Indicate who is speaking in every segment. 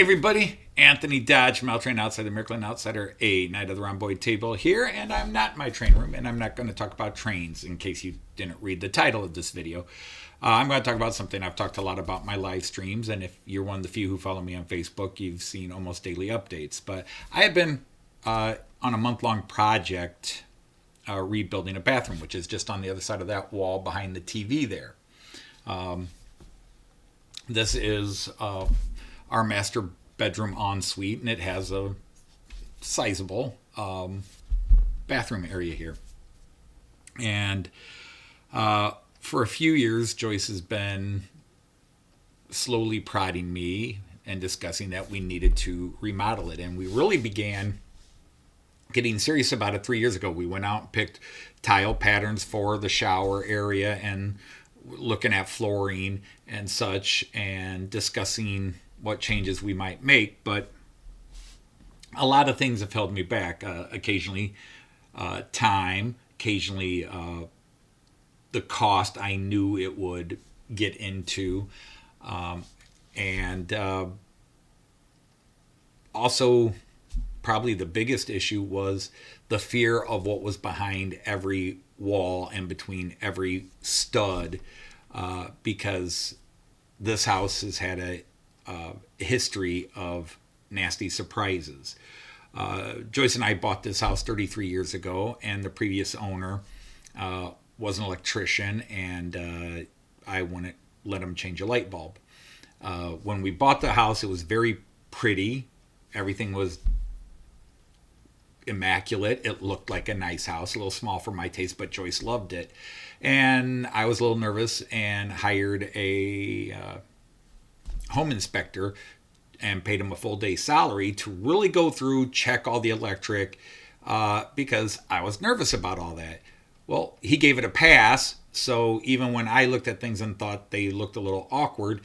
Speaker 1: Hey everybody, Anthony Dodge from Train Outsider, Miracle Outsider, a Night of the Rhomboid Table here, and I'm not in my train room, and I'm not going to talk about trains in case you didn't read the title of this video. I'm going to talk about something I've talked a lot about in my live streams, and if you're one of the few who follow me on Facebook, you've seen almost daily updates. But I have been on a month-long project rebuilding a bathroom, which is just on the other side of that wall behind the TV there. This is our master bedroom ensuite, and it has a sizable bathroom area here. And for a few years, Joyce has been slowly prodding me and discussing that we needed to remodel it. And we really began getting serious about it 3 years ago. We went out and picked tile patterns for the shower area and looking at flooring and such and discussing what changes we might make. But a lot of things have held me back. Occasionally time, occasionally the cost I knew it would get into, and also probably the biggest issue was the fear of what was behind every wall and between every stud, because this house has had a history of nasty surprises. Joyce and I bought this house 33 years ago, and the previous owner was an electrician, and I wouldn't let him change a light bulb. When we bought the house, it was very pretty. Everything was immaculate. It looked like a nice house, a little small for my taste, but Joyce loved it. And I was a little nervous and hired a home inspector and paid him a full day salary to really go through, check all the electric, because I was nervous about all that. Well, he gave it a pass, so even when I looked at things and thought they looked a little awkward,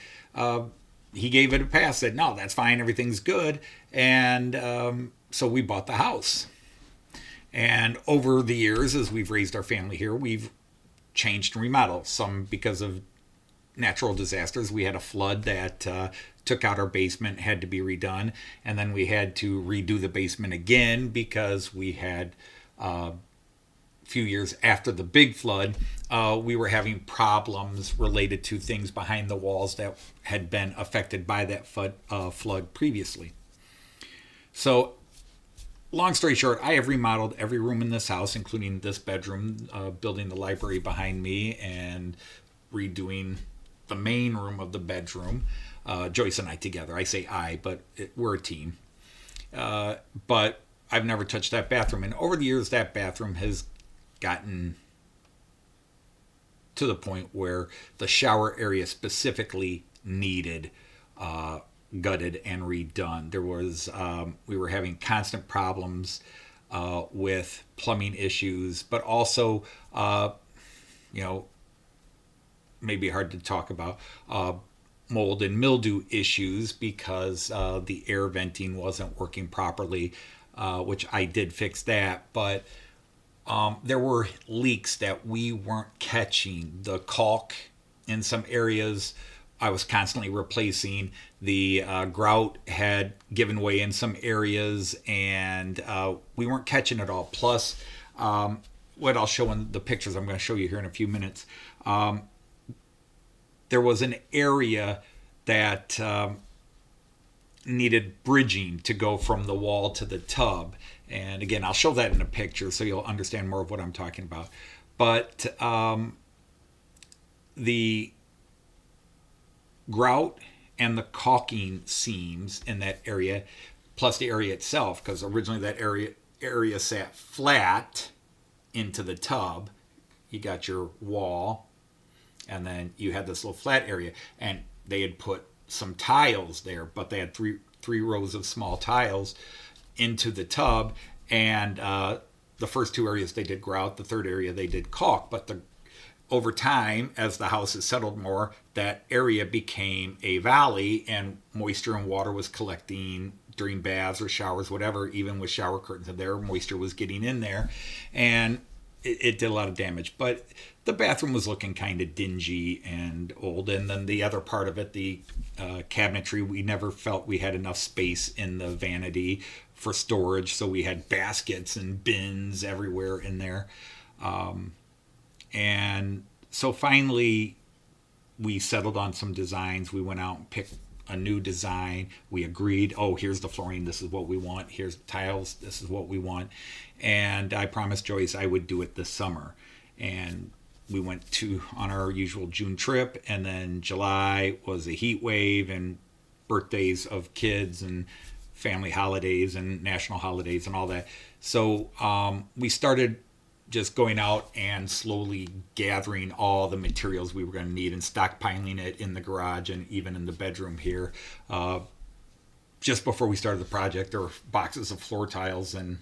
Speaker 1: he gave it a pass, said, no, that's fine, everything's good, and so we bought the house. And over the years, as we've raised our family here, we've changed and remodeled, some because of natural disasters. We had a flood that took out our basement, had to be redone, and then we had to redo the basement again because we had a few years after the big flood, we were having problems related to things behind the walls that had been affected by that flood previously. So long story short, I have remodeled every room in this house, including this bedroom, building the library behind me, and redoing the main room of the bedroom. Joyce and I together. I say I, but we're a team. But I've never touched that bathroom. And over the years, that bathroom has gotten to the point where the shower area specifically needed gutted and redone. There was we were having constant problems with plumbing issues, but also maybe hard to talk about, mold and mildew issues because the air venting wasn't working properly, which I did fix that. But there were leaks that we weren't catching. The caulk in some areas I was constantly replacing. The grout had given way in some areas, and we weren't catching it all. Plus, what I'll show in the pictures I'm going to show you here in a few minutes, there was an area that needed bridging to go from the wall to the tub. And again, I'll show that in a picture so you'll understand more of what I'm talking about. But the grout and the caulking seams in that area, plus the area itself, because originally that area sat flat into the tub. You got your wall, and then you had this little flat area, and they had put some tiles there, but they had three rows of small tiles into the tub, and the first two areas they did grout, the third area they did caulk. But over time, as the house has settled more, that area became a valley, and moisture and water was collecting during baths or showers, whatever. Even with shower curtains in there, moisture was getting in there, and it did a lot of damage. But the bathroom was looking kind of dingy and old. And then the other part of it, the cabinetry, we never felt we had enough space in the vanity for storage. So we had baskets and bins everywhere in there. And so finally, we settled on some designs. We went out and picked a new design. We agreed, oh, here's the flooring. This is what we want. Here's the tiles. This is what we want. And I promised Joyce I would do it this summer. And we went on our usual June trip. And then July was a heat wave and birthdays of kids and family holidays and national holidays and all that. So we started just going out and slowly gathering all the materials we were going to need and stockpiling it in the garage and even in the bedroom here. Just before we started the project, there were boxes of floor tiles and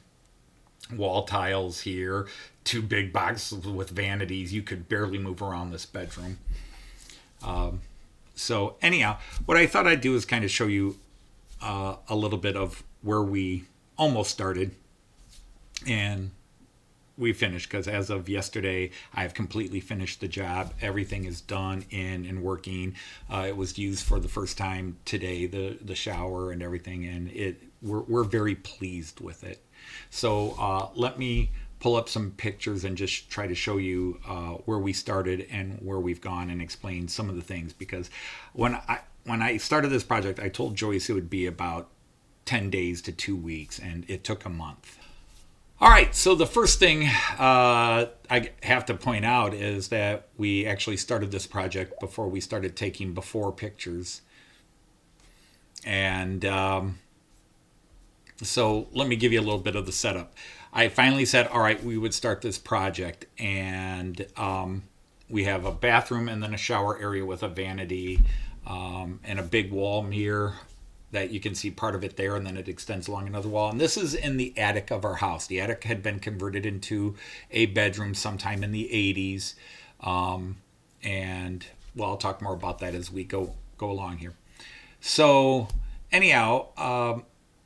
Speaker 1: wall tiles here, 2 big boxes with vanities. You could barely move around this bedroom. So anyhow, what I thought I'd do is kind of show you a little bit of where we almost started and we finished, because as of yesterday, I've completely finished the job. Everything is done in and working. It was used for the first time today, the shower and everything, and we're very pleased with it. So let me pull up some pictures and just try to show you where we started and where we've gone and explain some of the things. Because when I started this project, I told Joyce it would be about 10 days to 2 weeks, and it took a month. All right, so the first thing I have to point out is that we actually started this project before we started taking before pictures. And so let me give you a little bit of the setup. I finally said, all right, we would start this project. And we have a bathroom and then a shower area with a vanity and a big wall mirror that you can see part of it there, and then it extends along another wall. And this is in the attic of our house. The attic had been converted into a bedroom sometime in the 80s. And well, I'll talk more about that as we go along here. So anyhow,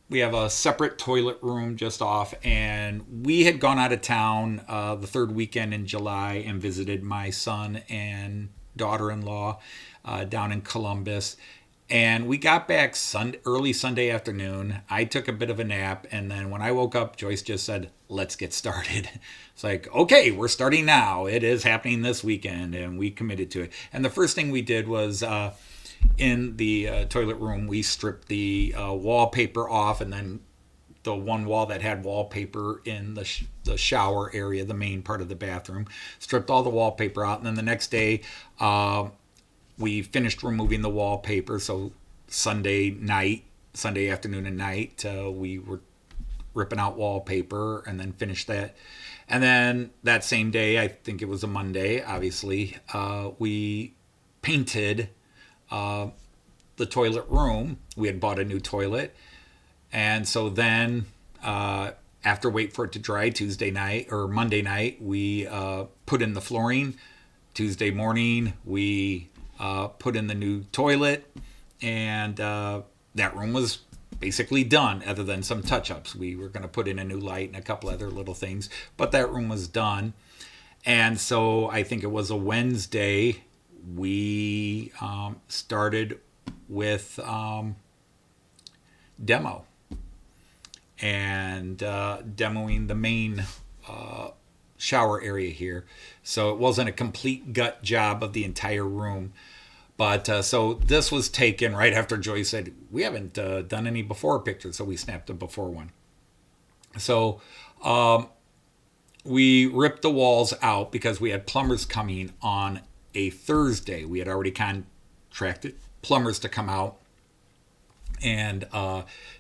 Speaker 1: we have a separate toilet room just off, and we had gone out of town the third weekend in July and visited my son and daughter-in-law down in Columbus. And we got back early Sunday afternoon. I took a bit of a nap, and then when I woke up, Joyce just said, let's get started. It's like, okay, we're starting now. It is happening this weekend, and we committed to it. And the first thing we did was in the toilet room, we stripped the wallpaper off, and then the one wall that had wallpaper in the shower area, the main part of the bathroom, stripped all the wallpaper out. And then the next day, we finished removing the wallpaper. So Sunday afternoon and night, we were ripping out wallpaper and then finished that. And then that same day, I think it was a Monday, obviously, we painted the toilet room. We had bought a new toilet. And so then after wait for it to dry Tuesday night or Monday night, we put in the flooring. Tuesday morning, we put in the new toilet, and that room was basically done other than some touch-ups. We were going to put in a new light and a couple other little things, but that room was done. And so I think it was a Wednesday, we started with demo and demoing the main shower area here. So it wasn't a complete gut job of the entire room. But so this was taken right after Joyce said, we haven't done any before pictures. So we snapped a before one. So we ripped the walls out because we had plumbers coming on a Thursday. We had already contracted plumbers to come out and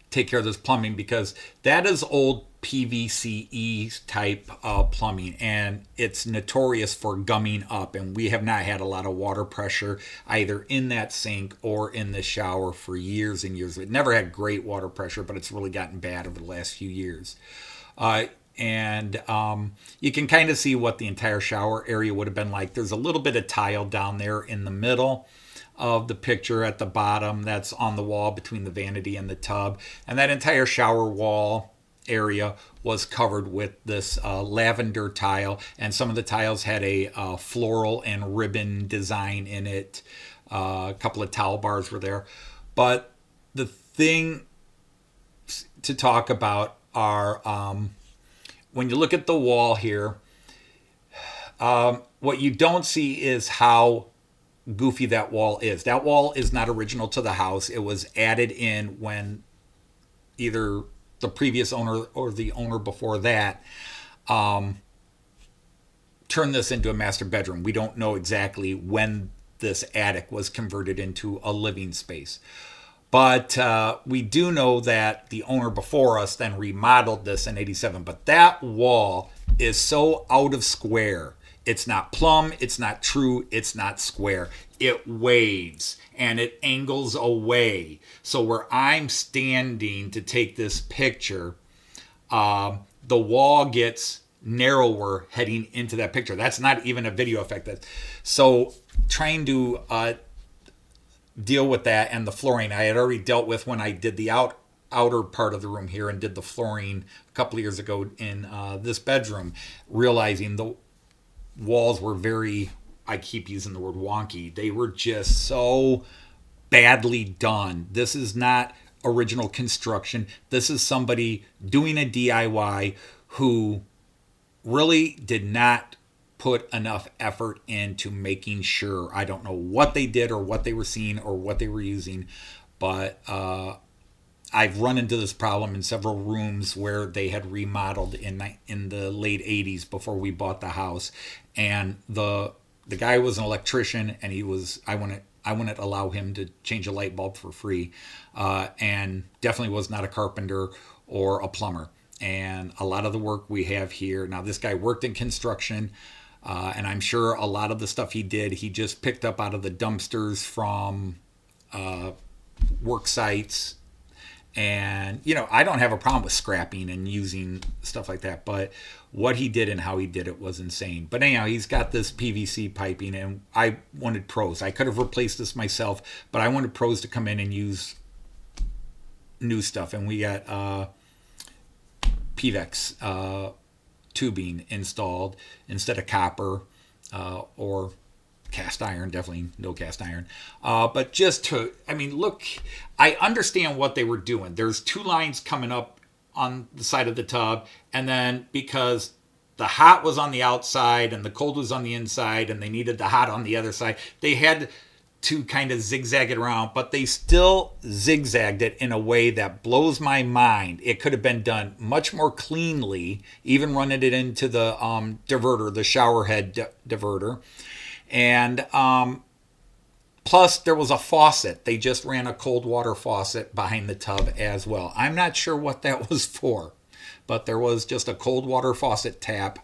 Speaker 1: take care of this plumbing, because that is old PVCE type plumbing, and it's notorious for gumming up, and we have not had a lot of water pressure either in that sink or in the shower for years and years. It never had great water pressure, but it's really gotten bad over the last few years. And you can kind of see what the entire shower area would have been like. There's a little bit of tile down there in the middle of the picture at the bottom. That's on the wall between the vanity and the tub. And that entire shower wall area was covered with this lavender tile, and some of the tiles had a floral and ribbon design in it. A couple of towel bars were there. But the thing to talk about are when you look at the wall here, what you don't see is how goofy that wall is. That wall is not original to the house. It was added in when either the previous owner or the owner before that turned this into a master bedroom. We don't know exactly when this attic was converted into a living space. But we do know that the owner before us then remodeled this in 87. But that wall is so out of square. It's not plumb, it's not true, it's not square. It waves and it angles away. So where I'm standing to take this picture, the wall gets narrower heading into that picture. That's not even a video effect. So trying to deal with that, and the flooring I had already dealt with when I did the outer part of the room here and did the flooring a couple of years ago in this bedroom, realizing the walls were very, I keep using the word wonky. They were just so badly done. This is not original construction. This is somebody doing a DIY who really did not put enough effort into making sure. I don't know what they did or what they were seeing or what they were using, but I've run into this problem in several rooms where they had remodeled in the late 80s before we bought the house, and the guy was an electrician, and I wouldn't allow him to change a light bulb for free, and definitely was not a carpenter or a plumber. And a lot of the work we have here now, this guy worked in construction, and I'm sure a lot of the stuff he did, he just picked up out of the dumpsters from work sites. And, I don't have a problem with scrapping and using stuff like that, but what he did and how he did it was insane. But anyhow, he's got this PVC piping, and I wanted pros. I could have replaced this myself, but I wanted pros to come in and use new stuff. And we got PVEX tubing installed instead of copper or cast iron, definitely no cast iron. But look, I understand what they were doing. There's two lines coming up on the side of the tub, and then because the hot was on the outside and the cold was on the inside, and they needed the hot on the other side, they had to kind of zigzag it around, but they still zigzagged it in a way that blows my mind. It could have been done much more cleanly, even running it into the diverter, the shower head diverter. And plus there was a faucet. They just ran a cold water faucet behind the tub as well. I'm not sure what that was for, but there was just a cold water faucet tap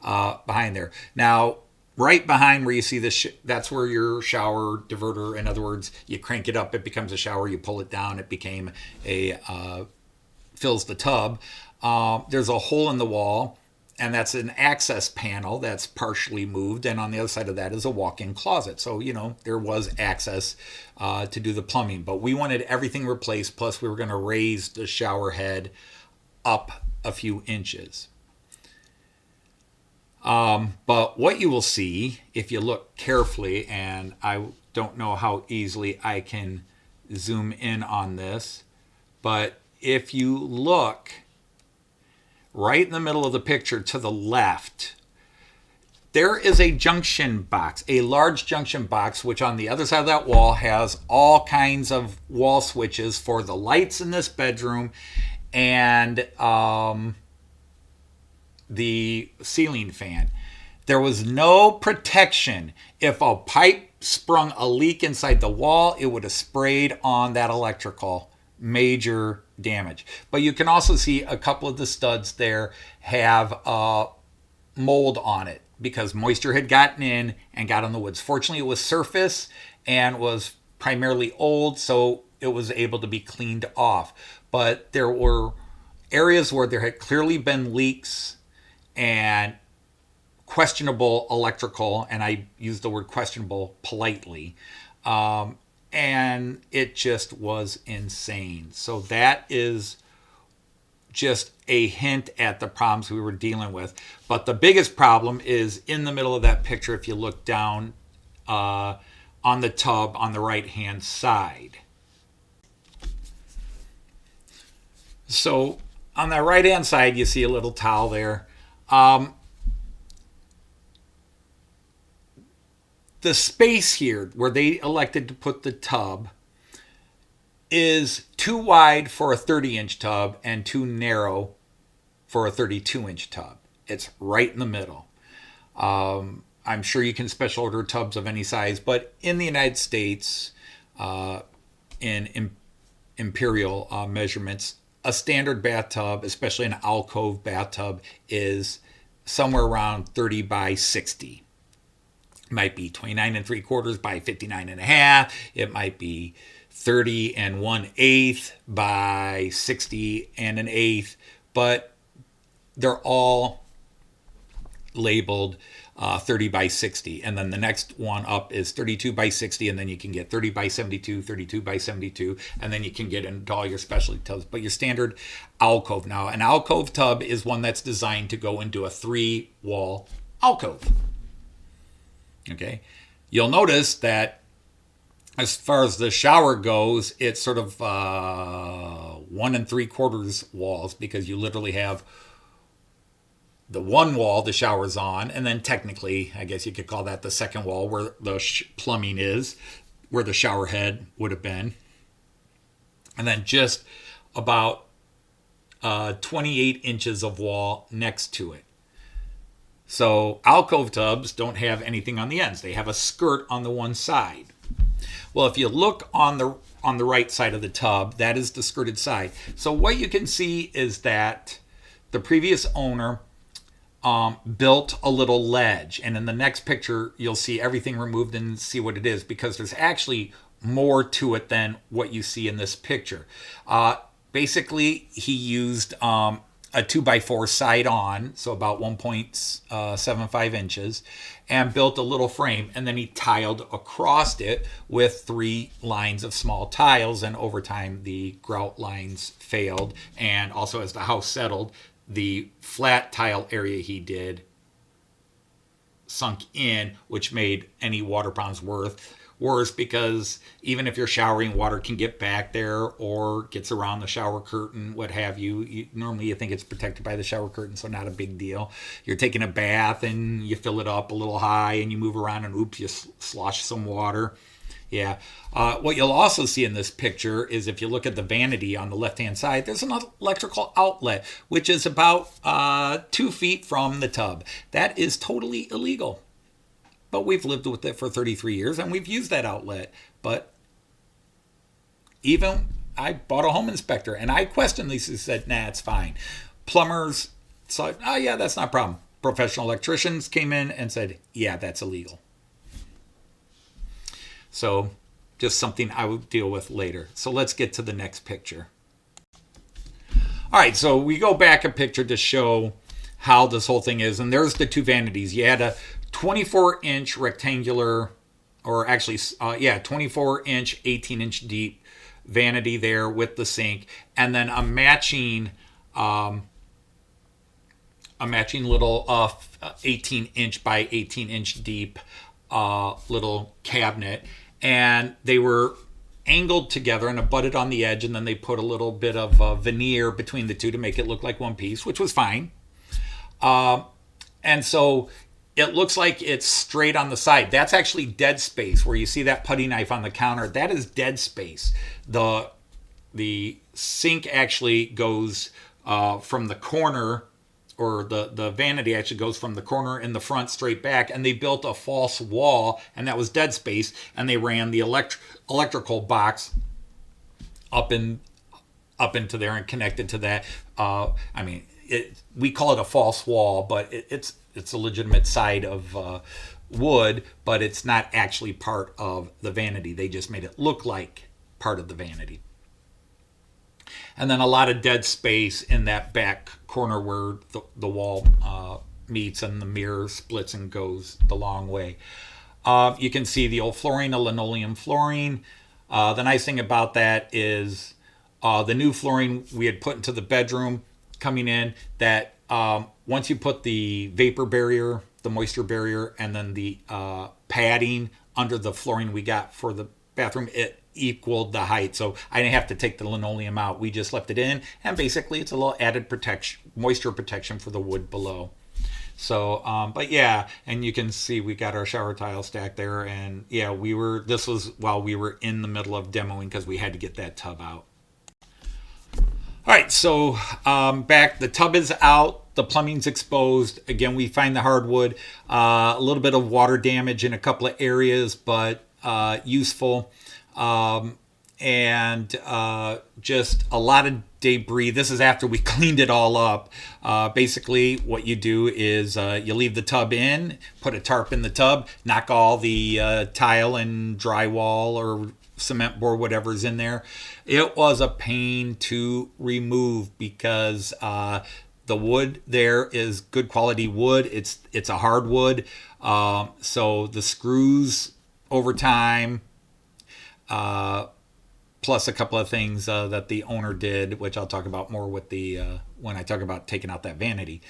Speaker 1: behind there. Now, right behind where you see that's where your shower diverter, in other words, you crank it up, it becomes a shower, you pull it down, it became fills the tub. There's a hole in the wall, and that's an access panel that's partially moved, and on the other side of that is a walk-in closet. So, there was access to do the plumbing, but we wanted everything replaced, plus we were going to raise the shower head up a few inches. But what you will see, if you look carefully, and I don't know how easily I can zoom in on this, but if you look right in the middle of the picture to the left, there is a junction box, a large junction box, which on the other side of that wall has all kinds of wall switches for the lights in this bedroom and the ceiling fan. There was no protection. If a pipe sprung a leak inside the wall, it would have sprayed on that electrical. Major damage. But you can also see a couple of the studs there have mold on it because moisture had gotten in and got on the woods. Fortunately, it was surface and was primarily old, so it was able to be cleaned off. But there were areas where there had clearly been leaks and questionable electrical, and I use the word questionable politely, and it just was insane. So that is just a hint at the problems we were dealing with. But the biggest problem is in the middle of that picture if you look down on the tub on the right hand side. So on that right hand side you see a little towel there. The space here where they elected to put the tub is too wide for a 30-inch tub and too narrow for a 32-inch tub. It's right in the middle. I'm sure you can special order tubs of any size, but in the United States, in imperial measurements, a standard bathtub, especially an alcove bathtub, is somewhere around 30 by 60. It might be 29 3/4 by 59 1/2. It might be 30 1/8 by 60 1/8, but they're all labeled 30 by 60. And then the next one up is 32 by 60, and then you can get 30 by 72, 32 by 72, and then you can get into all your specialty tubs. But your standard alcove. Now, an alcove tub is one that's designed to go into a 3-wall alcove. Okay, you'll notice that as far as the shower goes, it's sort of 1 3/4 walls, because you literally have the one wall the shower's on, and then technically, I guess you could call that the second wall where the plumbing is, where the shower head would have been, and then just about 28 inches of wall next to it. So alcove tubs don't have anything on the ends. They have a skirt on the one side. Well, if you look on the right side of the tub, that is the skirted side. So what you can see is that the previous owner built a little ledge. And in the next picture, you'll see everything removed and see what it is, because there's actually more to it than what you see in this picture. Basically, he used a 2x4 side on, so about 1.75 inches, and built a little frame, and then he tiled across it with 3 lines of small tiles, and over time the grout lines failed, and also as the house settled, the flat tile area he did sunk in, which made any water problems worse, because even if you're showering, water can get back there or gets around the shower curtain, what have you. Normally you think it's protected by the shower curtain, so not a big deal. You're taking a bath and you fill it up a little high and you move around and oops, you slosh some water. Yeah. What you'll also see in this picture is if you look at the vanity on the left-hand side, there's an electrical outlet, which is about 2 feet from the tub. That is totally illegal. But we've lived with it for 33 years, and we've used that outlet. But even I bought a home inspector, and I questioned these. He said, nah, it's fine. Plumbers said, oh, yeah, that's not a problem. Professional electricians came in and said, yeah, that's illegal. So just something I will deal with later. So let's get to the next picture. All right, so we go back a picture to show how this whole thing is. And there's the 2 vanities. You had a 24-inch rectangular, or actually, 24-inch, 18-inch deep vanity there with the sink, and then a matching little 18-inch by 18-inch deep little cabinet, and they were angled together and abutted on the edge, and then they put a little bit of veneer between the two to make it look like one piece, which was fine. And so it looks like it's straight on the side. That's actually dead space. Where you see that putty knife on the counter, that is dead space. The sink actually goes from the corner, or the vanity actually goes from the corner in the front straight back, and they built a false wall, and that was dead space, and they ran the electrical box up into there and connected to that. We call it a false wall, but it's a legitimate side of wood, but it's not actually part of the vanity. They just made it look like part of the vanity. And then a lot of dead space in that back corner where the wall meets and the mirror splits and goes the long way. You can see the old flooring, the linoleum flooring. The nice thing about that is the new flooring we had put into the bedroom coming in that once you put the vapor barrier, the moisture barrier, and then the padding under the flooring we got for the bathroom, it equaled the height. So I didn't have to take the linoleum out. We just left it in, and basically it's a little added protection, moisture protection for the wood below. So, but yeah, and you can see we got our shower tile stacked there, and yeah, this was while we were in the middle of demoing because we had to get that tub out. All right, so back, the tub is out, the plumbing's exposed. Again, we find the hardwood, a little bit of water damage in a couple of areas, but useful. And just a lot of debris. This is after we cleaned it all up. Basically, what you do is you leave the tub in, put a tarp in the tub, knock all the tile and drywall or cement board, whatever's in there. It was a pain to remove because the wood there is good quality wood. It's a hardwood, so the screws over time. Plus a couple of things that the owner did, which I'll talk about more with the when I talk about taking out that vanity.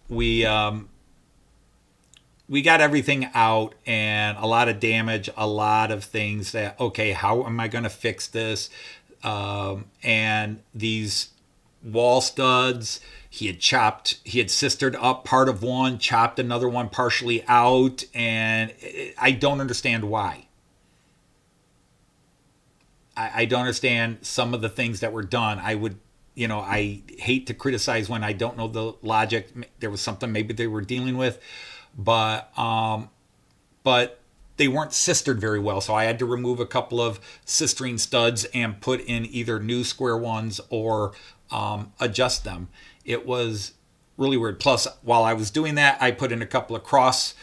Speaker 1: We got everything out, and a lot of damage, a lot of things that, okay, how am I going to fix this? And these wall studs, he had sistered up part of one, chopped another one partially out, and I don't understand why. I don't understand some of the things that were done. I hate to criticize when I don't know the logic. There was something maybe they were dealing with, but they weren't sistered very well. So I had to remove a couple of sistering studs and put in either new square ones or adjust them. It was really weird. Plus, while I was doing that, I put in a couple of cross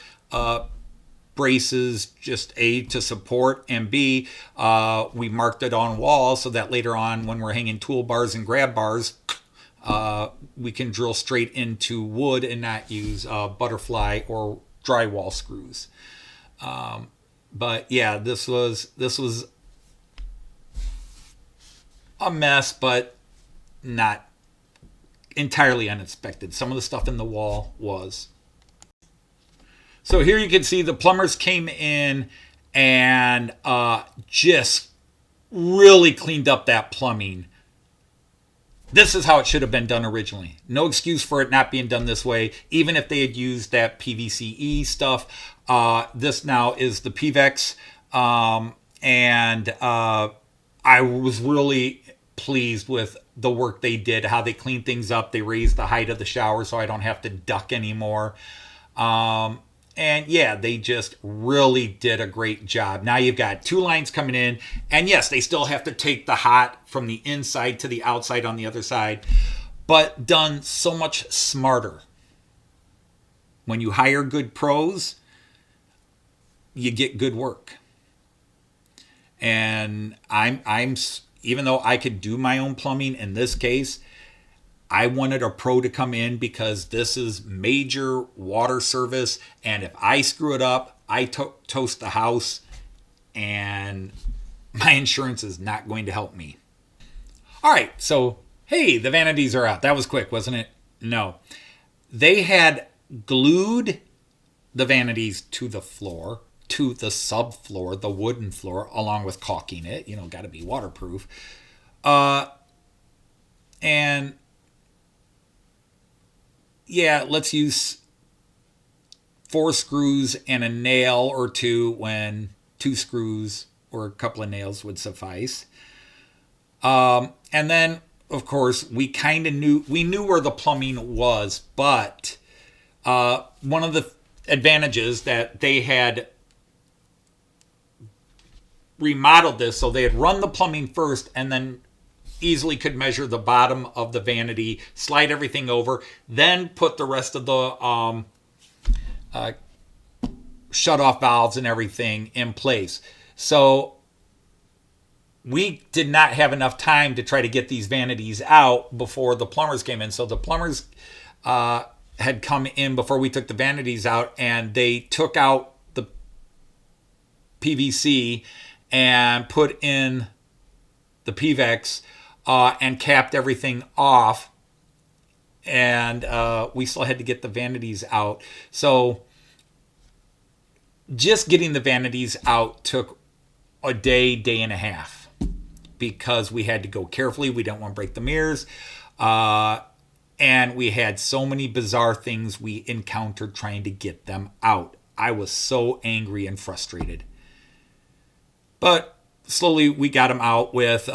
Speaker 1: braces, just A, to support, and B, we marked it on walls so that later on when we're hanging toolbars and grab bars, we can drill straight into wood and not use butterfly or drywall screws. But yeah, this was a mess, but not entirely unexpected. Some of the stuff in the wall was. So here you can see the plumbers came in and just really cleaned up that plumbing. This is how it should have been done originally. No excuse for it not being done this way, even if they had used that PVCE stuff. This now is the PVEX, and I was really pleased with the work they did, how they cleaned things up. They raised the height of the shower so I don't have to duck anymore. And yeah, they just really did a great job. Now you've got two lines coming in. And yes, they still have to take the hot from the inside to the outside on the other side. But done so much smarter. When you hire good pros, you get good work. And I'm even though I could do my own plumbing in this case, I wanted a pro to come in because this is major water service. And if I screw it up, I toast the house, and my insurance is not going to help me. All right. So, hey, the vanities are out. That was quick, wasn't it? No. They had glued the vanities to the floor, to the subfloor, the wooden floor, along with caulking it. Got to be waterproof. And yeah, let's use 4 screws and a nail or two when 2 screws or a couple of nails would suffice. And then, of course, we knew where the plumbing was, but one of the advantages that they had remodeled this, so they had run the plumbing first and then easily could measure the bottom of the vanity, slide everything over, then put the rest of the shut-off valves and everything in place. So we did not have enough time to try to get these vanities out before the plumbers came in. So the plumbers had come in before we took the vanities out, and they took out the PVC and put in the PVEX. and capped everything off. And we still had to get the vanities out. So just getting the vanities out took a day and a half, because we had to go carefully. We didn't want to break the mirrors. And we had so many bizarre things we encountered trying to get them out. I was so angry and frustrated. But slowly we got them out with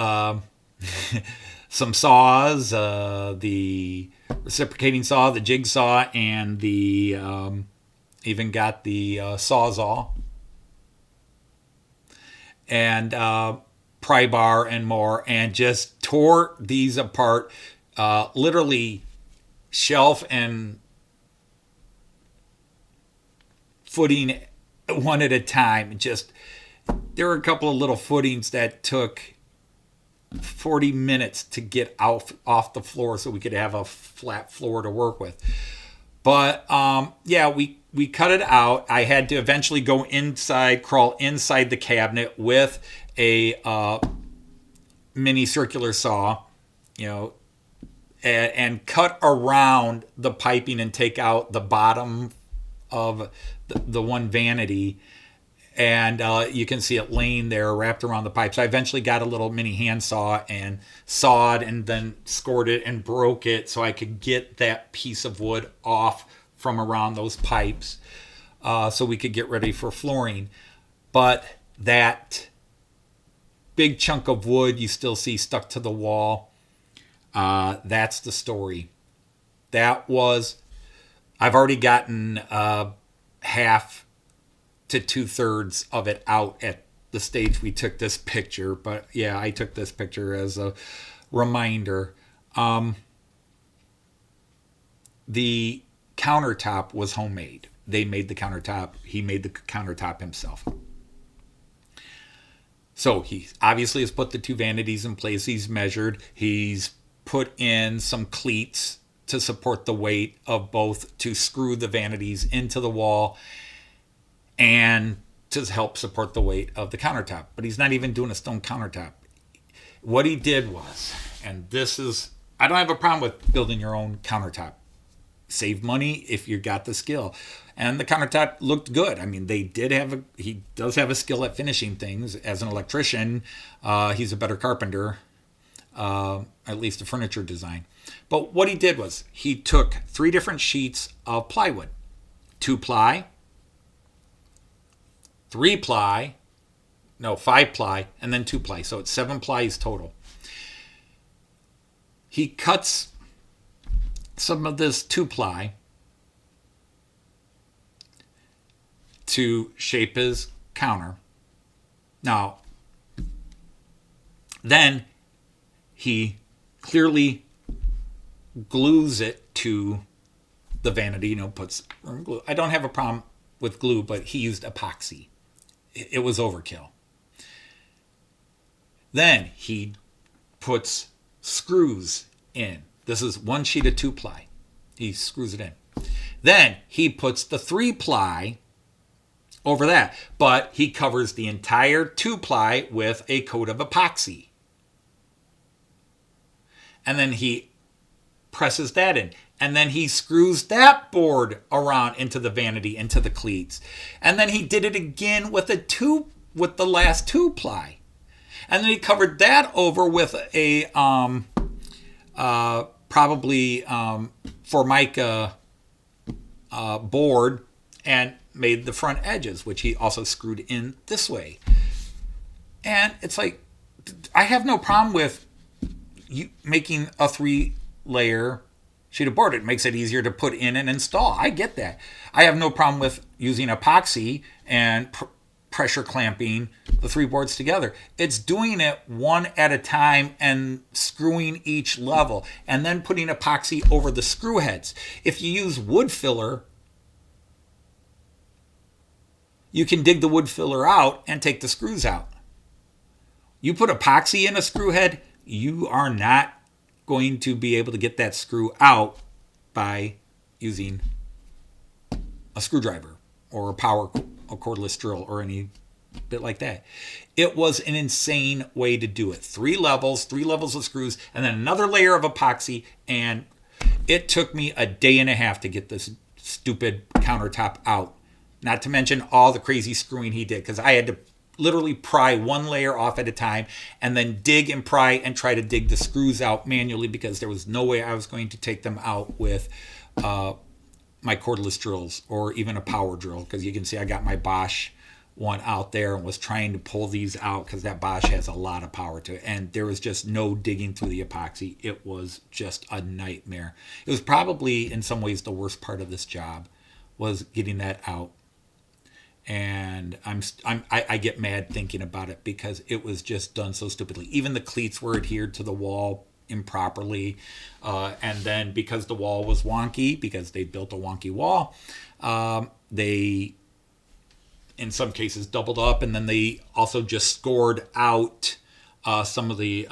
Speaker 1: some saws, the reciprocating saw, the jigsaw, and the even got the sawzall and pry bar and more, and just tore these apart, literally shelf and footing one at a time. Just there were a couple of little footings that took 40 minutes to get off the floor so we could have a flat floor to work with. But yeah, we cut it out. I had to eventually go inside, crawl inside the cabinet with a mini circular saw, and cut around the piping and take out the bottom of the one vanity. And you can see it laying there wrapped around the pipes. I eventually got a little mini handsaw and sawed and then scored it and broke it so I could get that piece of wood off from around those pipes, so we could get ready for flooring. But that big chunk of wood you still see stuck to the wall, that's the story. I've already gotten half to 2/3 of it out at the stage we took this picture. But yeah, I took this picture as a reminder. The countertop was homemade. They made the countertop. He made the countertop himself. So he obviously has put the two vanities in place. He's measured. He's put in some cleats to support the weight of both, to screw the vanities into the wall and to help support the weight of the countertop. But he's not even doing a stone countertop. What he did was, and this is, I don't have a problem with building your own countertop. Save money if you got the skill. And the countertop looked good. I mean, he does have a skill at finishing things. As an electrician, he's a better carpenter, at least a furniture design. But what he did was he took 3 different sheets of plywood, 2-ply, 3-ply, no, 5-ply, and then 2-ply. So it's 7 plies total. He cuts some of this 2-ply to shape his counter. Now, then he clearly glues it to the vanity, puts glue. I don't have a problem with glue, but he used epoxy. It was overkill. Then he puts screws in. This is 1 sheet of 2-ply. He screws it in. Then he puts the 3-ply over that, but he covers the entire 2-ply with a coat of epoxy. And then he presses that in. And then he screws that board around into the vanity, into the cleats. And then he did it again with the last 2-ply. And then he covered that over with a probably Formica board, and made the front edges, which he also screwed in this way. And it's like, I have no problem with you making a 3-layer sheet of board. It makes it easier to put in and install. I get that. I have no problem with using epoxy and pressure clamping the 3 boards together. It's doing it one at a time and screwing each level and then putting epoxy over the screw heads. If you use wood filler, you can dig the wood filler out and take the screws out. You put epoxy in a screw head, you are not going to be able to get that screw out by using a screwdriver or a cordless drill or any bit like that. It was an insane way to do it. 3 levels of screws, and then another layer of epoxy, and it took me a day and a half to get this stupid countertop out. Not to mention all the crazy screwing he did, because I had to literally pry one layer off at a time and then dig and pry and try to dig the screws out manually, because there was no way I was going to take them out with my cordless drills or even a power drill, because you can see I got my Bosch one out there and was trying to pull these out because that Bosch has a lot of power to it, and there was just no digging through the epoxy. It was just a nightmare. It was probably in some ways the worst part of this job, was getting that out. And I get mad thinking about it, because it was just done so stupidly. Even the cleats were adhered to the wall improperly, and then because the wall was wonky, because they built a wonky wall, they in some cases doubled up, and then they also just scored out some of the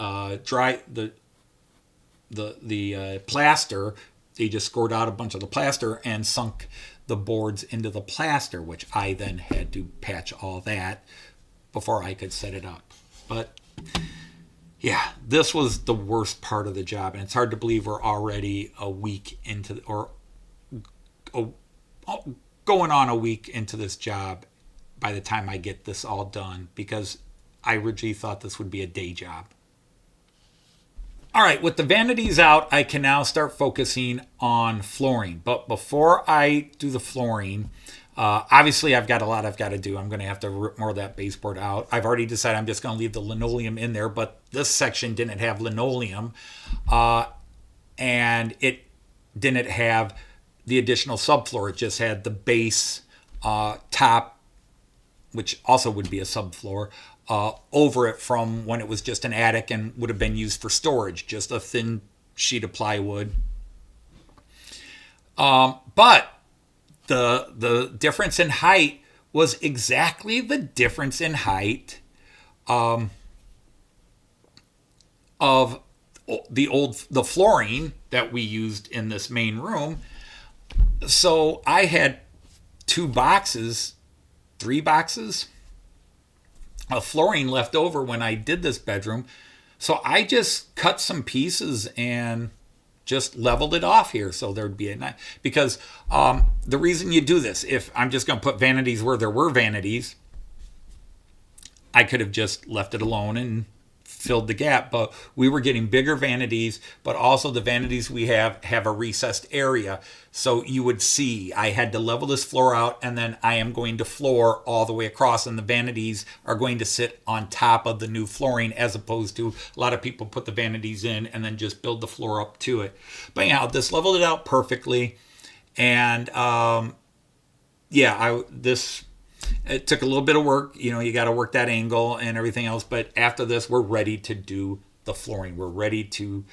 Speaker 1: plaster. They just scored out a bunch of the plaster and sunk the boards into the plaster, which I then had to patch all that before I could set it up. But yeah, this was the worst part of the job, and it's hard to believe we're already a week into, or going on a week into this job by the time I get this all done, because I originally thought this would be a day job. All right, with the vanities out, I can now start focusing on flooring. But before I do the flooring, obviously I've got a lot I've got to do. I'm going to have to rip more of that baseboard out. I've already decided I'm just going to leave the linoleum in there, but this section didn't have linoleum, and it didn't have the additional subfloor. It just had the base top, which also would be a subfloor, over it from when it was just an attic and would have been used for storage, just a thin sheet of plywood. But the difference in height was exactly the difference in height of the flooring that we used in this main room. So I had 3 boxes of flooring left over when I did this bedroom. So I just cut some pieces and just leveled it off here, so there'd be a nice, because the reason you do this, if I'm just going to put vanities where there were vanities, I could have just left it alone and filled the gap. But we were getting bigger vanities, but also the vanities we have a recessed area. So you would see I had to level this floor out, and then I am going to floor all the way across, and the vanities are going to sit on top of the new flooring, as opposed to a lot of people put the vanities in and then just build the floor up to it. But anyhow, this leveled it out perfectly. And it took a little bit of work. You got to work that angle and everything else. But after this, we're ready to do the flooring. We're ready to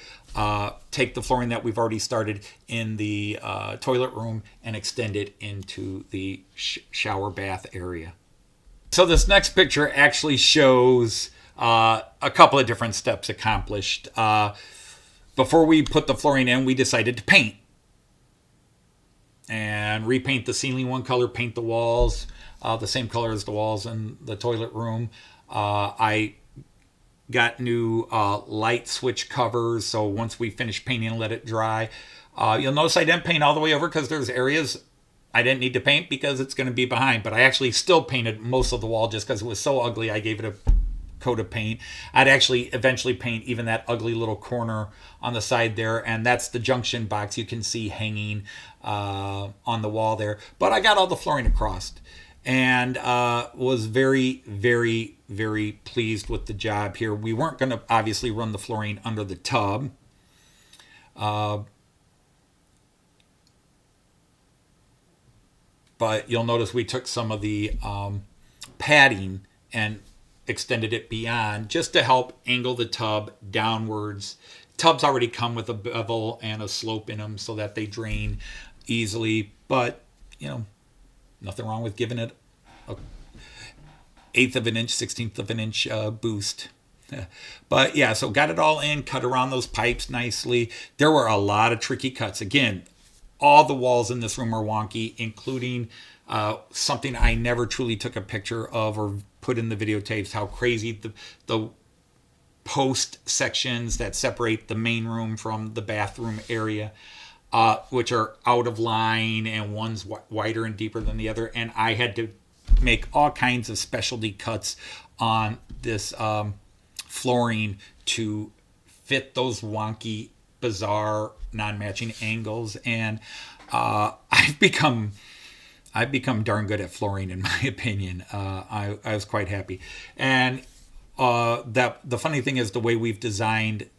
Speaker 1: take the flooring that we've already started in the toilet room and extend it into the shower bath area. So this next picture actually shows a couple of different steps accomplished. Before we put the flooring in, we decided to paint. And repaint the ceiling one color, paint the walls the same color as the walls in the toilet room. I got new light switch covers, so once we finish painting and let it dry. You'll notice I didn't paint all the way over, because there's areas I didn't need to paint because it's going to be behind. But I actually still painted most of the wall just because it was so ugly. I gave it a coat of paint. I'd actually eventually paint even that ugly little corner on the side there, and that's the junction box you can see hanging on the wall there. But I got all the flooring across, and was very, very, very pleased with the job here. We weren't going to obviously run the flooring under the tub. But you'll notice we took some of the padding and extended it beyond, just to help angle the tub downwards. Tubs already come with a bevel and a slope in them so that they drain easily, but nothing wrong with giving it a 1/8 of an inch, 1/16 of an inch boost. But yeah, so got it all in, cut around those pipes nicely. There were a lot of tricky cuts. Again, all the walls in this room are wonky, including something I never truly took a picture of or put in the videotapes how crazy the post sections that separate the main room from the bathroom area, which are out of line, and one's wider and deeper than the other. And I had to make all kinds of specialty cuts on this flooring to fit those wonky, bizarre, non-matching angles. And I've become darn good at flooring, in my opinion. I was quite happy. And the funny thing is, the way we've designed,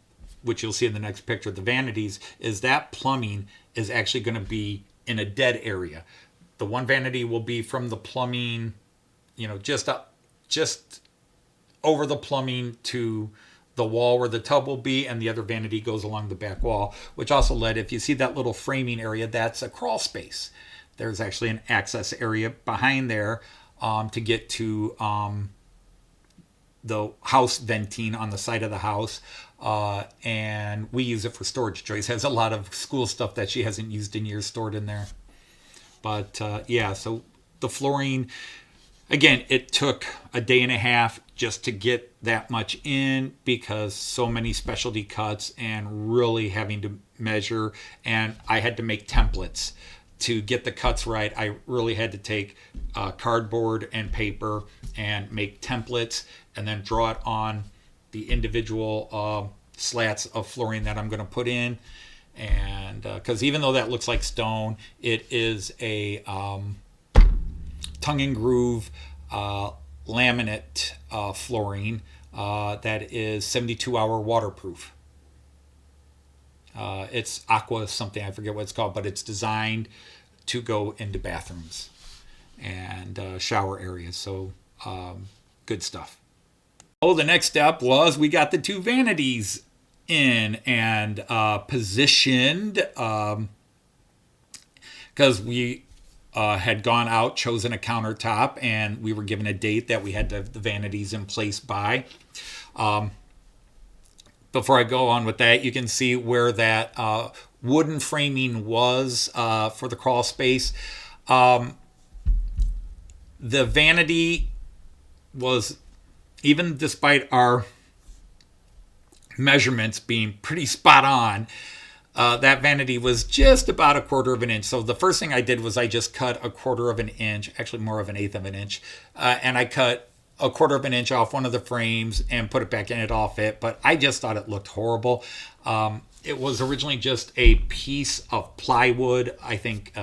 Speaker 1: which you'll see in the next picture, the vanities, is that plumbing is actually going to be in a dead area. The one vanity will be from the plumbing, just over the plumbing to the wall where the tub will be, and the other vanity goes along the back wall, which also led, if you see that little framing area, that's a crawl space. There's actually an access area behind there to get to the house venting on the side of the house, and we use it for storage. Joyce has a lot of school stuff that she hasn't used in years stored in there. But so the flooring, again, it took a day and a half just to get that much in, because so many specialty cuts and really having to measure, and I had to make templates to get the cuts right. I really had to take cardboard and paper and make templates, and then draw it on the individual slats of flooring that I'm going to put in. And because even though that looks like stone, it is a tongue and groove laminate flooring that is 72-hour waterproof. It's aqua something, I forget what it's called, but it's designed to go into bathrooms and shower areas. So good stuff. Oh, the next step was we got the two vanities in and positioned, because we had gone out, chosen a countertop, and we were given a date that we had to have the vanities in place by. Before I go on with that, you can see where that wooden framing was for the crawl space. The vanity was, even despite our measurements being pretty spot on, that vanity was just about 1/4 of an inch. So the first thing I did was I just cut 1/4 of an inch, actually more of 1/8 of an inch, and I cut 1/4 of an inch off one of the frames and put it back in. It all fit, but I just thought it looked horrible. It was originally just a piece of plywood, I think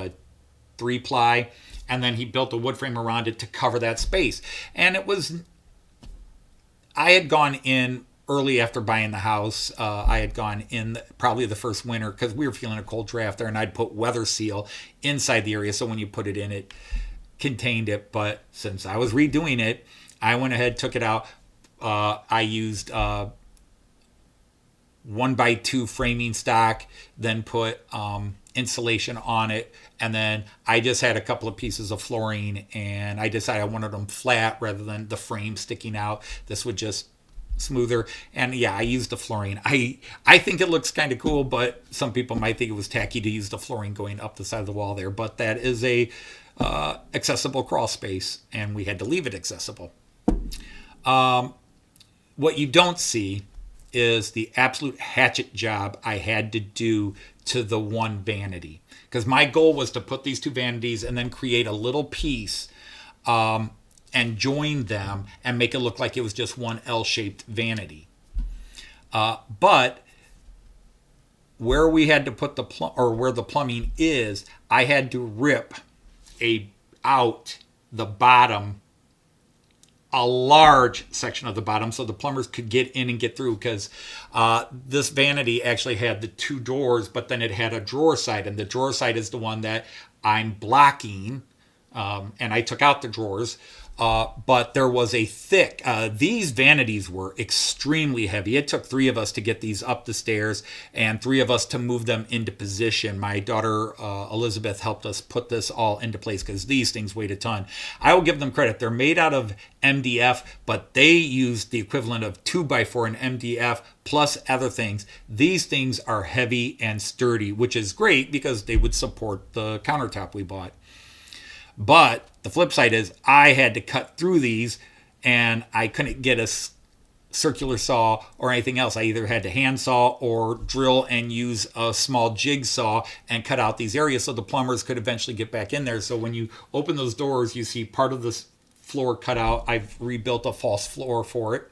Speaker 1: 3-ply, and then he built a wood frame around it to cover that space. And I had gone in early after buying the house. I had gone in probably the first winter, because we were feeling a cold draft there, and I'd put weather seal inside the area, so when you put it in, it contained it. But since I was redoing it, I went ahead, took it out. I used 1x2 framing stock, then put insulation on it, and then I just had a couple of pieces of flooring, and I decided I wanted them flat rather than the frame sticking out. This would just smoother. And yeah, I used the flooring. I think it looks kind of cool, but some people might think it was tacky to use the flooring going up the side of the wall there. But that is a accessible crawl space, and we had to leave it accessible. What you don't see is the absolute hatchet job I had to do to the one vanity, because my goal was to put these two vanities and then create a little piece and join them and make it look like it was just one L-shaped vanity. But where we had to put where the plumbing is, I had to rip out the bottom, a large section of the bottom, so the plumbers could get in and get through, because this vanity actually had the two doors, but then it had a drawer side, and the drawer side is the one that I'm blocking, and I took out the drawers. But there was a thick, these vanities were extremely heavy. It took 3 of us to get these up the stairs and 3 of us to move them into position. My daughter, Elizabeth, helped us put this all into place because these things weighed a ton. I will give them credit. They're made out of MDF, but they used the equivalent of 2x4 and MDF plus other things. These things are heavy and sturdy, which is great because they would support the countertop we bought. But the flip side is I had to cut through these and I couldn't get a circular saw or anything else. I either had to hand saw or drill and use a small jigsaw and cut out these areas so the plumbers could eventually get back in there. So when you open those doors, you see part of this floor cut out. I've rebuilt a false floor for it.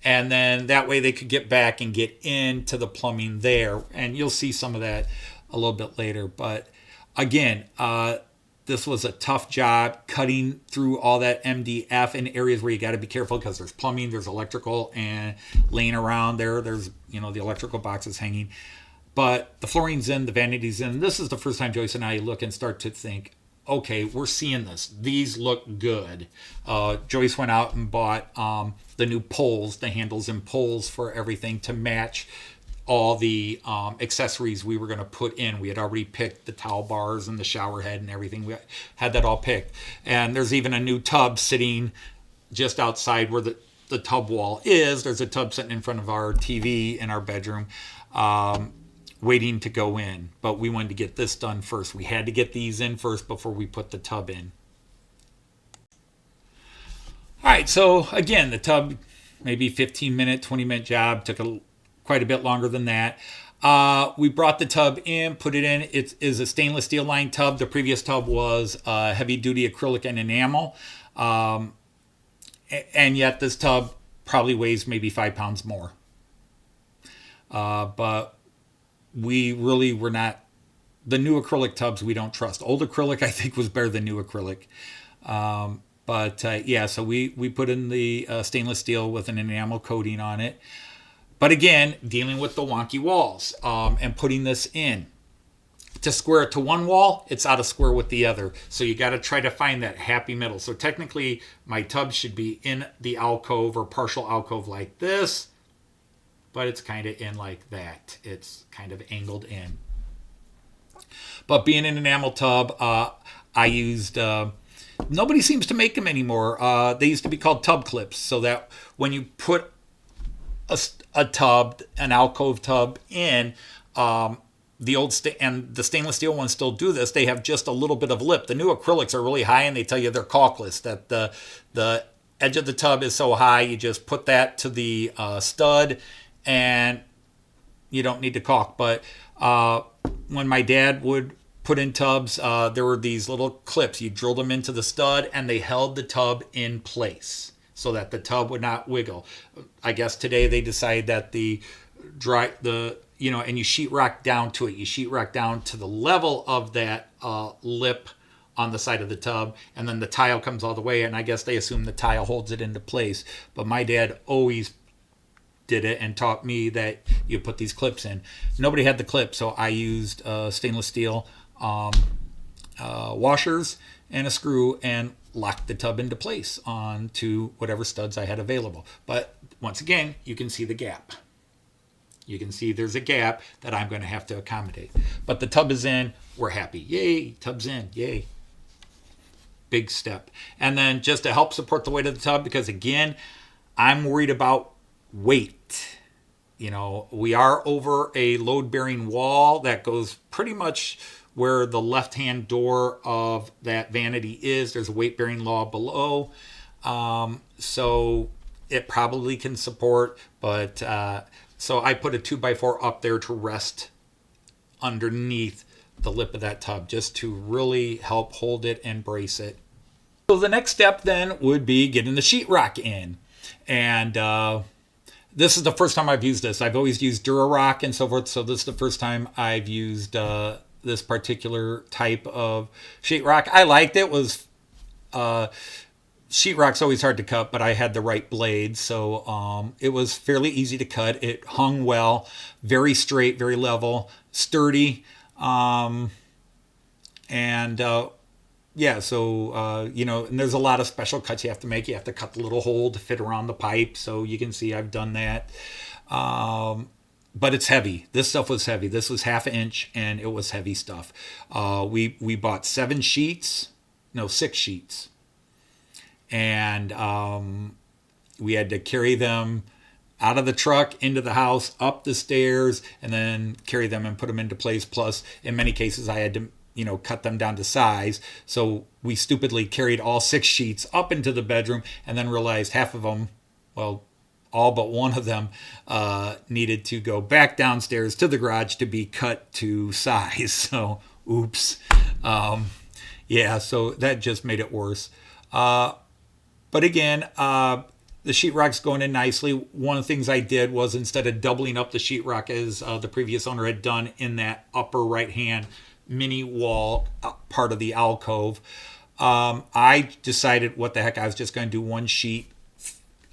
Speaker 1: And then that way they could get back and get into the plumbing there. And you'll see some of that a little bit later. But again, this was a tough job cutting through all that MDF in areas where you got to be careful because there's plumbing, there's electrical, and laying around there. There's, the electrical boxes hanging. But the flooring's in, the vanity's in. This is the first time Joyce and I look and start to think, okay, we're seeing this. These look good. Joyce went out and bought the new poles, the handles and poles for everything to match all the accessories we were going to put in. We had already picked the towel bars and the shower head and everything. We had that all picked. And there's even a new tub sitting just outside where the tub wall is. There's a tub sitting in front of our TV in our bedroom waiting to go in. But we wanted to get this done first. We had to get these in first before we put the tub in. All right, so again, the tub, maybe 15-minute, 20-minute job. Took quite a bit longer than that. We brought the tub in, put it in. It is a stainless steel lined tub. The previous tub was heavy duty acrylic and enamel. And yet this tub probably weighs maybe 5 pounds more. But we really were not, the new acrylic tubs we don't trust. Old acrylic I think was better than new acrylic. So we put in the stainless steel with an enamel coating on it. But again, dealing with the wonky walls and putting this in. To square it to one wall, it's out of square with the other. So you got to try to find that happy middle. So technically, my tub should be in the alcove or partial alcove like this. But it's kind of in like that. It's kind of angled in. But being an enamel tub, I used... nobody seems to make them anymore. They used to be called tub clips. So that when you put a tub, an alcove tub in, the old and the stainless steel ones still do this. They have just a little bit of lip. The new acrylics are really high, and they tell you they're caulkless. That the edge of the tub is so high, you just put that to the stud, and you don't need to caulk. But when my dad would put in tubs, there were these little clips. You drilled them into the stud, and they held the tub in place so that the tub would not wiggle. I guess today they decided that and you sheetrock down to it. You sheetrock down to the level of that lip on the side of the tub, and then the tile comes all the way, and I guess they assume the tile holds it into place. But my dad always did it and taught me that you put these clips in. Nobody had the clip, so I used stainless steel washers and a screw and locked the tub into place onto whatever studs I had available. But once again, you can see the gap. You can see there's a gap that I'm going to have to accommodate. But the tub is in. We're happy. Yay, tub's in. Yay. Big step. And then just to help support the weight of the tub, because again, I'm worried about weight. We are over a load-bearing wall that goes pretty much where the left-hand door of that vanity is. There's a weight-bearing law below. So it probably can support, but so I put a 2x4 up there to rest underneath the lip of that tub just to really help hold it and brace it. So the next step then would be getting the sheetrock in. And this is the first time I've used this. I've always used Durarock and so forth, so this is the first time I've used this particular type of sheetrock. I liked it. It was sheetrock's always hard to cut, but I had the right blade, so it was fairly easy to cut. It hung well, very straight, very level, sturdy, and there's a lot of special cuts you have to make. You have to cut the little hole to fit around the pipe, so you can see I've done that. But it's heavy. This stuff was heavy. This was 1/2 inch, and it was heavy stuff. We bought 6 sheets. And we had to carry them out of the truck into the house, up the stairs, and then carry them and put them into place. Plus, in many cases, I had to cut them down to size. So we stupidly carried all 6 sheets up into the bedroom and then realized half of them, well, all but one of them needed to go back downstairs to the garage to be cut to size. So, oops. Yeah, so that just made it worse. But again, the sheetrock's going in nicely. One of the things I did was, instead of doubling up the sheetrock as the previous owner had done in that upper right-hand mini wall part of the alcove, I decided, what the heck, I was just going to do one sheet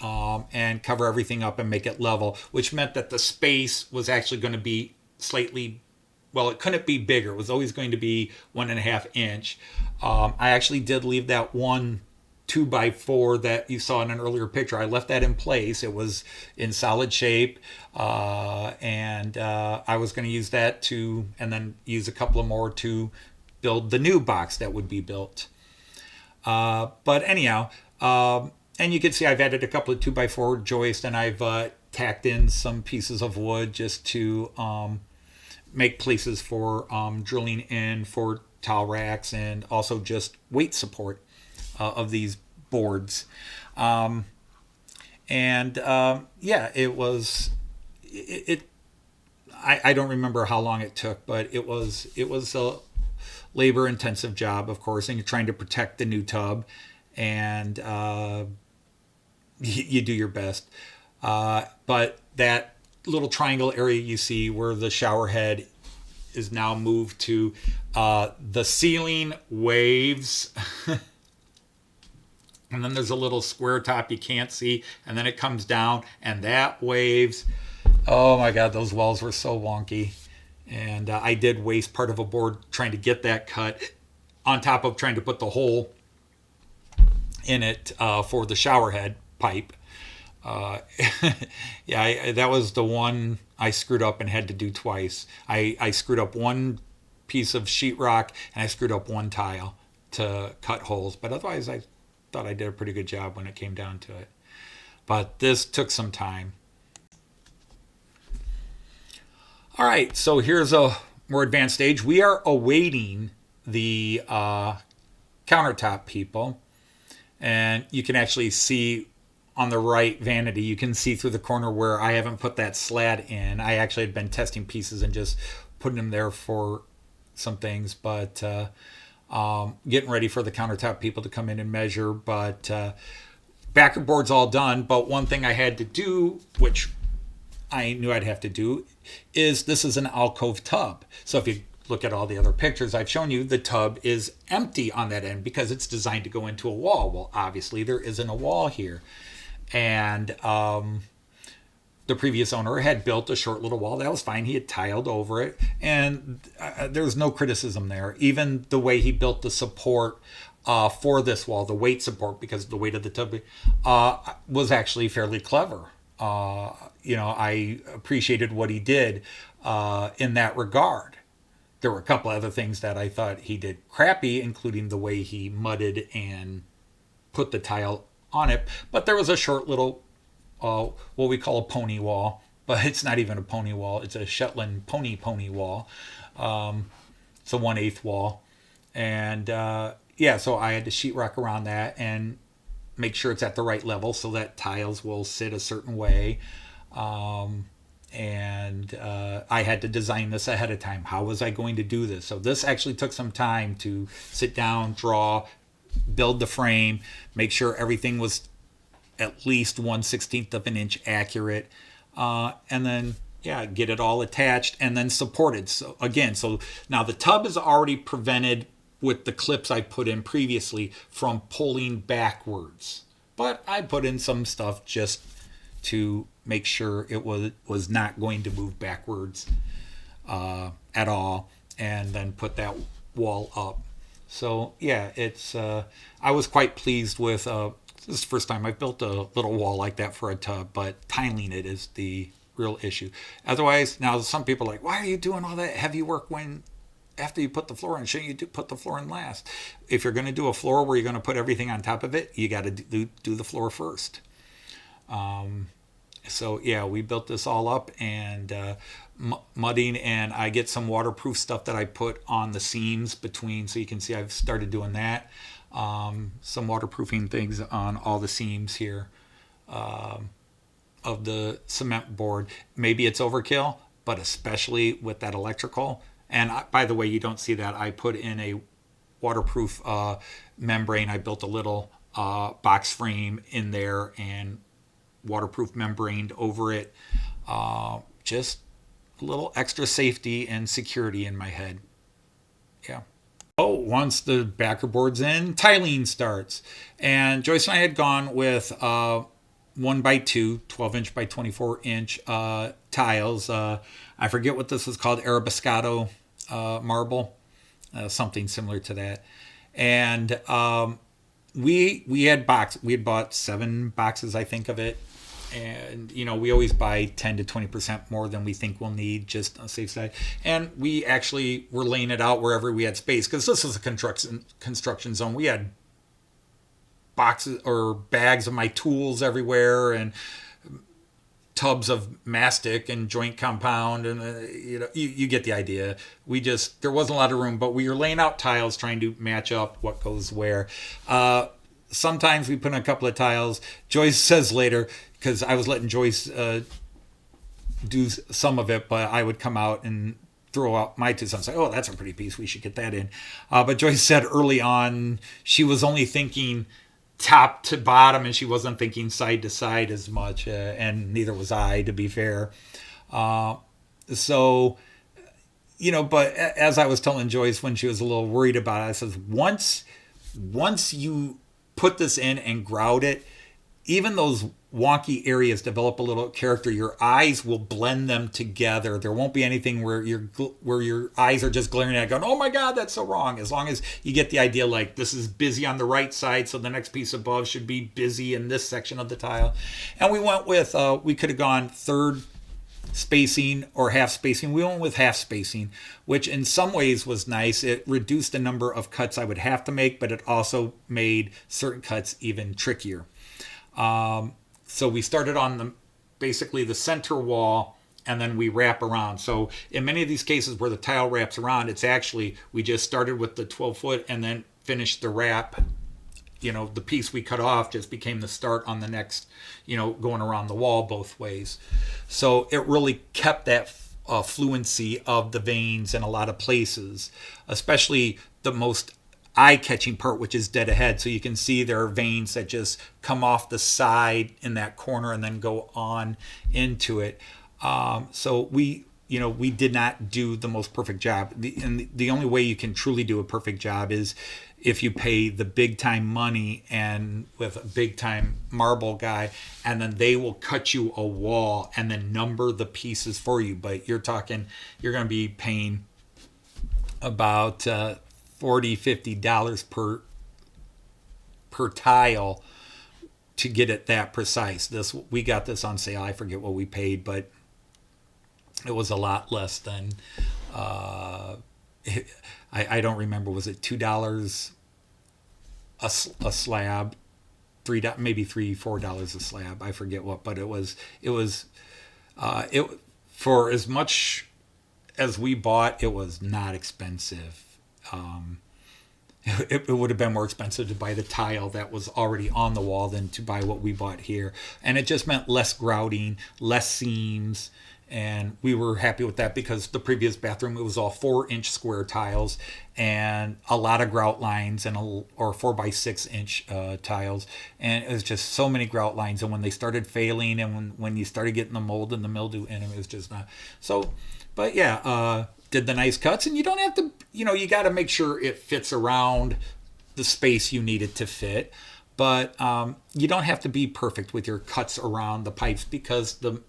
Speaker 1: and cover everything up and make it level, which meant that the space was actually going to be slightly, well, it couldn't be bigger. It was always going to be 1.5 inch. I actually did leave that one 2x4 that you saw in an earlier picture. I left that in place. It was in solid shape, and I was going to use that and then use a couple of more to build the new box that would be built. But anyhow, and you can see I've added a couple of 2x4 joists, and I've tacked in some pieces of wood just to make places for drilling in for towel racks, and also just weight support of these boards. Yeah, it was, I don't remember how long it took, but it was a labor intensive job, of course, and you're trying to protect the new tub, and you do your best. But that little triangle area you see where the shower head is now moved to, the ceiling waves. And then there's a little square top you can't see, and then it comes down, and that waves. Oh my God, those walls were so wonky. And I did waste part of a board trying to get that cut, on top of trying to put the hole in it for the shower head pipe. Yeah, that was the one I screwed up and had to do twice. I screwed up one piece of sheetrock, and I screwed up one tile to cut holes. But otherwise, I thought I did a pretty good job when it came down to it. But this took some time. All right, so here's a more advanced stage. We are awaiting the countertop people. And you can actually see on the right vanity, you can see through the corner where I haven't put that slat in. I actually had been testing pieces and just putting them there for some things, but getting ready for the countertop people to come in and measure. But backer board's all done. But one thing I had to do, which I knew I'd have to do, is this is an alcove tub. So if you look at all the other pictures I've shown you, the tub is empty on that end because it's designed to go into a wall. Well, obviously there isn't a wall here. And the previous owner had built a short little wall. That was fine. He had tiled over it, and there was no criticism there. Even the way he built the support for this wall, the weight support, because the weight of the tub was actually fairly clever. I appreciated what he did in that regard. There were a couple other things that I thought he did crappy, including the way he mudded and put the tile on it. But there was a short little, what we call a pony wall, but it's not even a pony wall. It's a Shetland pony wall. It's a 1/8 wall. And so I had to sheetrock around that and make sure it's at the right level so that tiles will sit a certain way. And I had to design this ahead of time. How was I going to do this? So this actually took some time to sit down, draw, build the frame, make sure everything was at least 1/16 of an inch accurate, and then get it all attached and then supported. So now the tub is already prevented with the clips I put in previously from pulling backwards, but I put in some stuff just to make sure it was not going to move backwards at all, and then put that wall up. So it's I was quite pleased with this is the first time I've built a little wall like that for a tub, but tiling it is the real issue. Otherwise, now some people are like, why are you doing all that heavy work after you put the floor in? Shouldn't you put the floor in last? If you're going to do a floor where you're going to put everything on top of it, you got to do the floor first. So yeah, we built this all up and mudding, and I get some waterproof stuff that I put on the seams between, so you can see I've started doing that. Some waterproofing things on all the seams here of the cement board. Maybe it's overkill, but especially with that electrical. And by the way, you don't see that. I put in a waterproof membrane. I built a little box frame in there and waterproof membraned over it. Just a little extra safety and security in my head. Yeah. Oh, once the backer board's in, tiling starts. And Joyce and I had gone with 1 by 2, 12-inch by 24-inch tiles. I forget what this was called, Arabescato marble, something similar to that. And we had we had bought 7 boxes, I think, of it. And we always buy 10 to 20% more than we think we'll need, just on the safe side. And we actually were laying it out wherever we had space, because this was a construction zone. We had boxes or bags of my tools everywhere, and tubs of mastic and joint compound, and you get the idea. There wasn't a lot of room, but we were laying out tiles, trying to match up what goes where. Sometimes we put in a couple of tiles. Joyce says later, because I was letting Joyce do some of it, but I would come out and throw out my 2 cents. Like, oh, that's a pretty piece. We should get that in. But Joyce said early on she was only thinking top to bottom, and she wasn't thinking side to side as much, and neither was I, to be fair. So, but as I was telling Joyce when she was a little worried about it, I says, once you put this in and grout it, even those wonky areas develop a little character. Your eyes will blend them together. There won't be anything where your eyes are just glaring at it going, oh my God, that's so wrong. As long as you get the idea, like, this is busy on the right side, so the next piece above should be busy in this section of the tile. And we went with, we could have gone third spacing or half spacing. We went with half spacing, which in some ways was nice. It reduced the number of cuts I would have to make, but it also made certain cuts even trickier. So we started on basically the center wall, and then we wrap around. So in many of these cases where the tile wraps around, it's actually, we just started with the 12-foot and then finished the wrap. The piece we cut off just became the start on the next, going around the wall both ways. So it really kept that fluency of the veins in a lot of places, especially the most eye-catching part, which is dead ahead. So you can see there are veins that just come off the side in that corner and then go on into it. So we did not do the most perfect job. The only way you can truly do a perfect job is if you pay the big time money and with a big time marble guy, and then they will cut you a wall and then number the pieces for you. But you're going to be paying about $40-50 per tile to get it that precise. We got this on sale. I forget what we paid, but it was a lot less than I don't remember. Was it $2 a slab, maybe $3-4 a slab? I forget what, but it was for as much as we bought. It was not expensive. It would have been more expensive to buy the tile that was already on the wall than to buy what we bought here. And it just meant less grouting, less seams. And we were happy with that because the previous bathroom, it was all 4-inch square tiles and a lot of grout lines or 4 by 6-inch tiles. And it was just so many grout lines. And when they started failing and when you started getting the mold and the mildew in them, it was just not. So, but yeah, did the nice cuts, and you don't have to, you got to make sure it fits around the space you need it to fit. But you don't have to be perfect with your cuts around the pipes, because the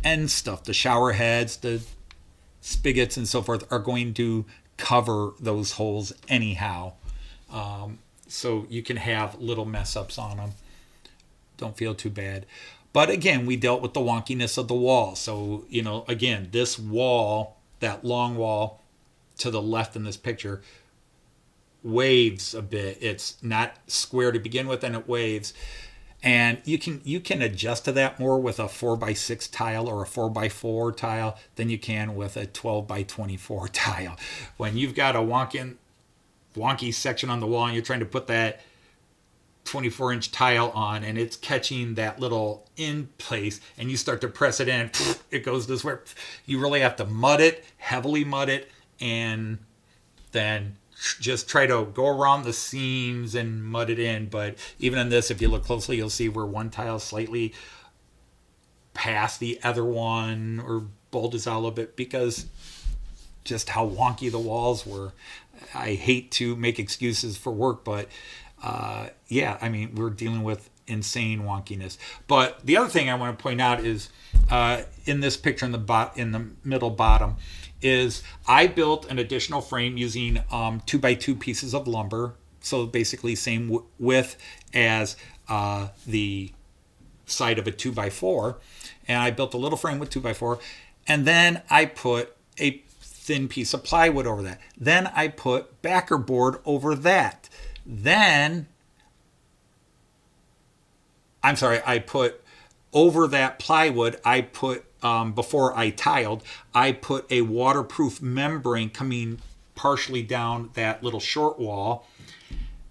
Speaker 1: end stuff, the shower heads, the spigots and so forth, are going to cover those holes anyhow. So you can have little mess ups on them. Don't feel too bad. But again, we dealt with the wonkiness of the wall. So, again, this wall, that long wall to the left in this picture, waves a bit. It's not square to begin with, and it waves. And you can adjust to that more with a 4x6 tile or a 4x4 tile than you can with a 12x24 tile. When you've got a wonky section on the wall and you're trying to put that 24-inch tile on and it's catching that little in place and you start to press it in, it goes this way. You really have to heavily mud it, and then just try to go around the seams and mud it in. But even in this, if you look closely, you'll see where one tile is slightly past the other one or bulges out a little bit because just how wonky the walls were. I hate to make excuses for work, but yeah, I mean, we're dealing with insane wonkiness. But the other thing I want to point out is in this picture in the middle bottom is I built an additional frame using 2x2 pieces of lumber. So basically same width as the side of a 2x4. And I built a little frame with 2x4. And then I put a thin piece of plywood over that. Then I put backer board over that. Then, I put over that plywood, I put, before I tiled, I put a waterproof membrane coming partially down that little short wall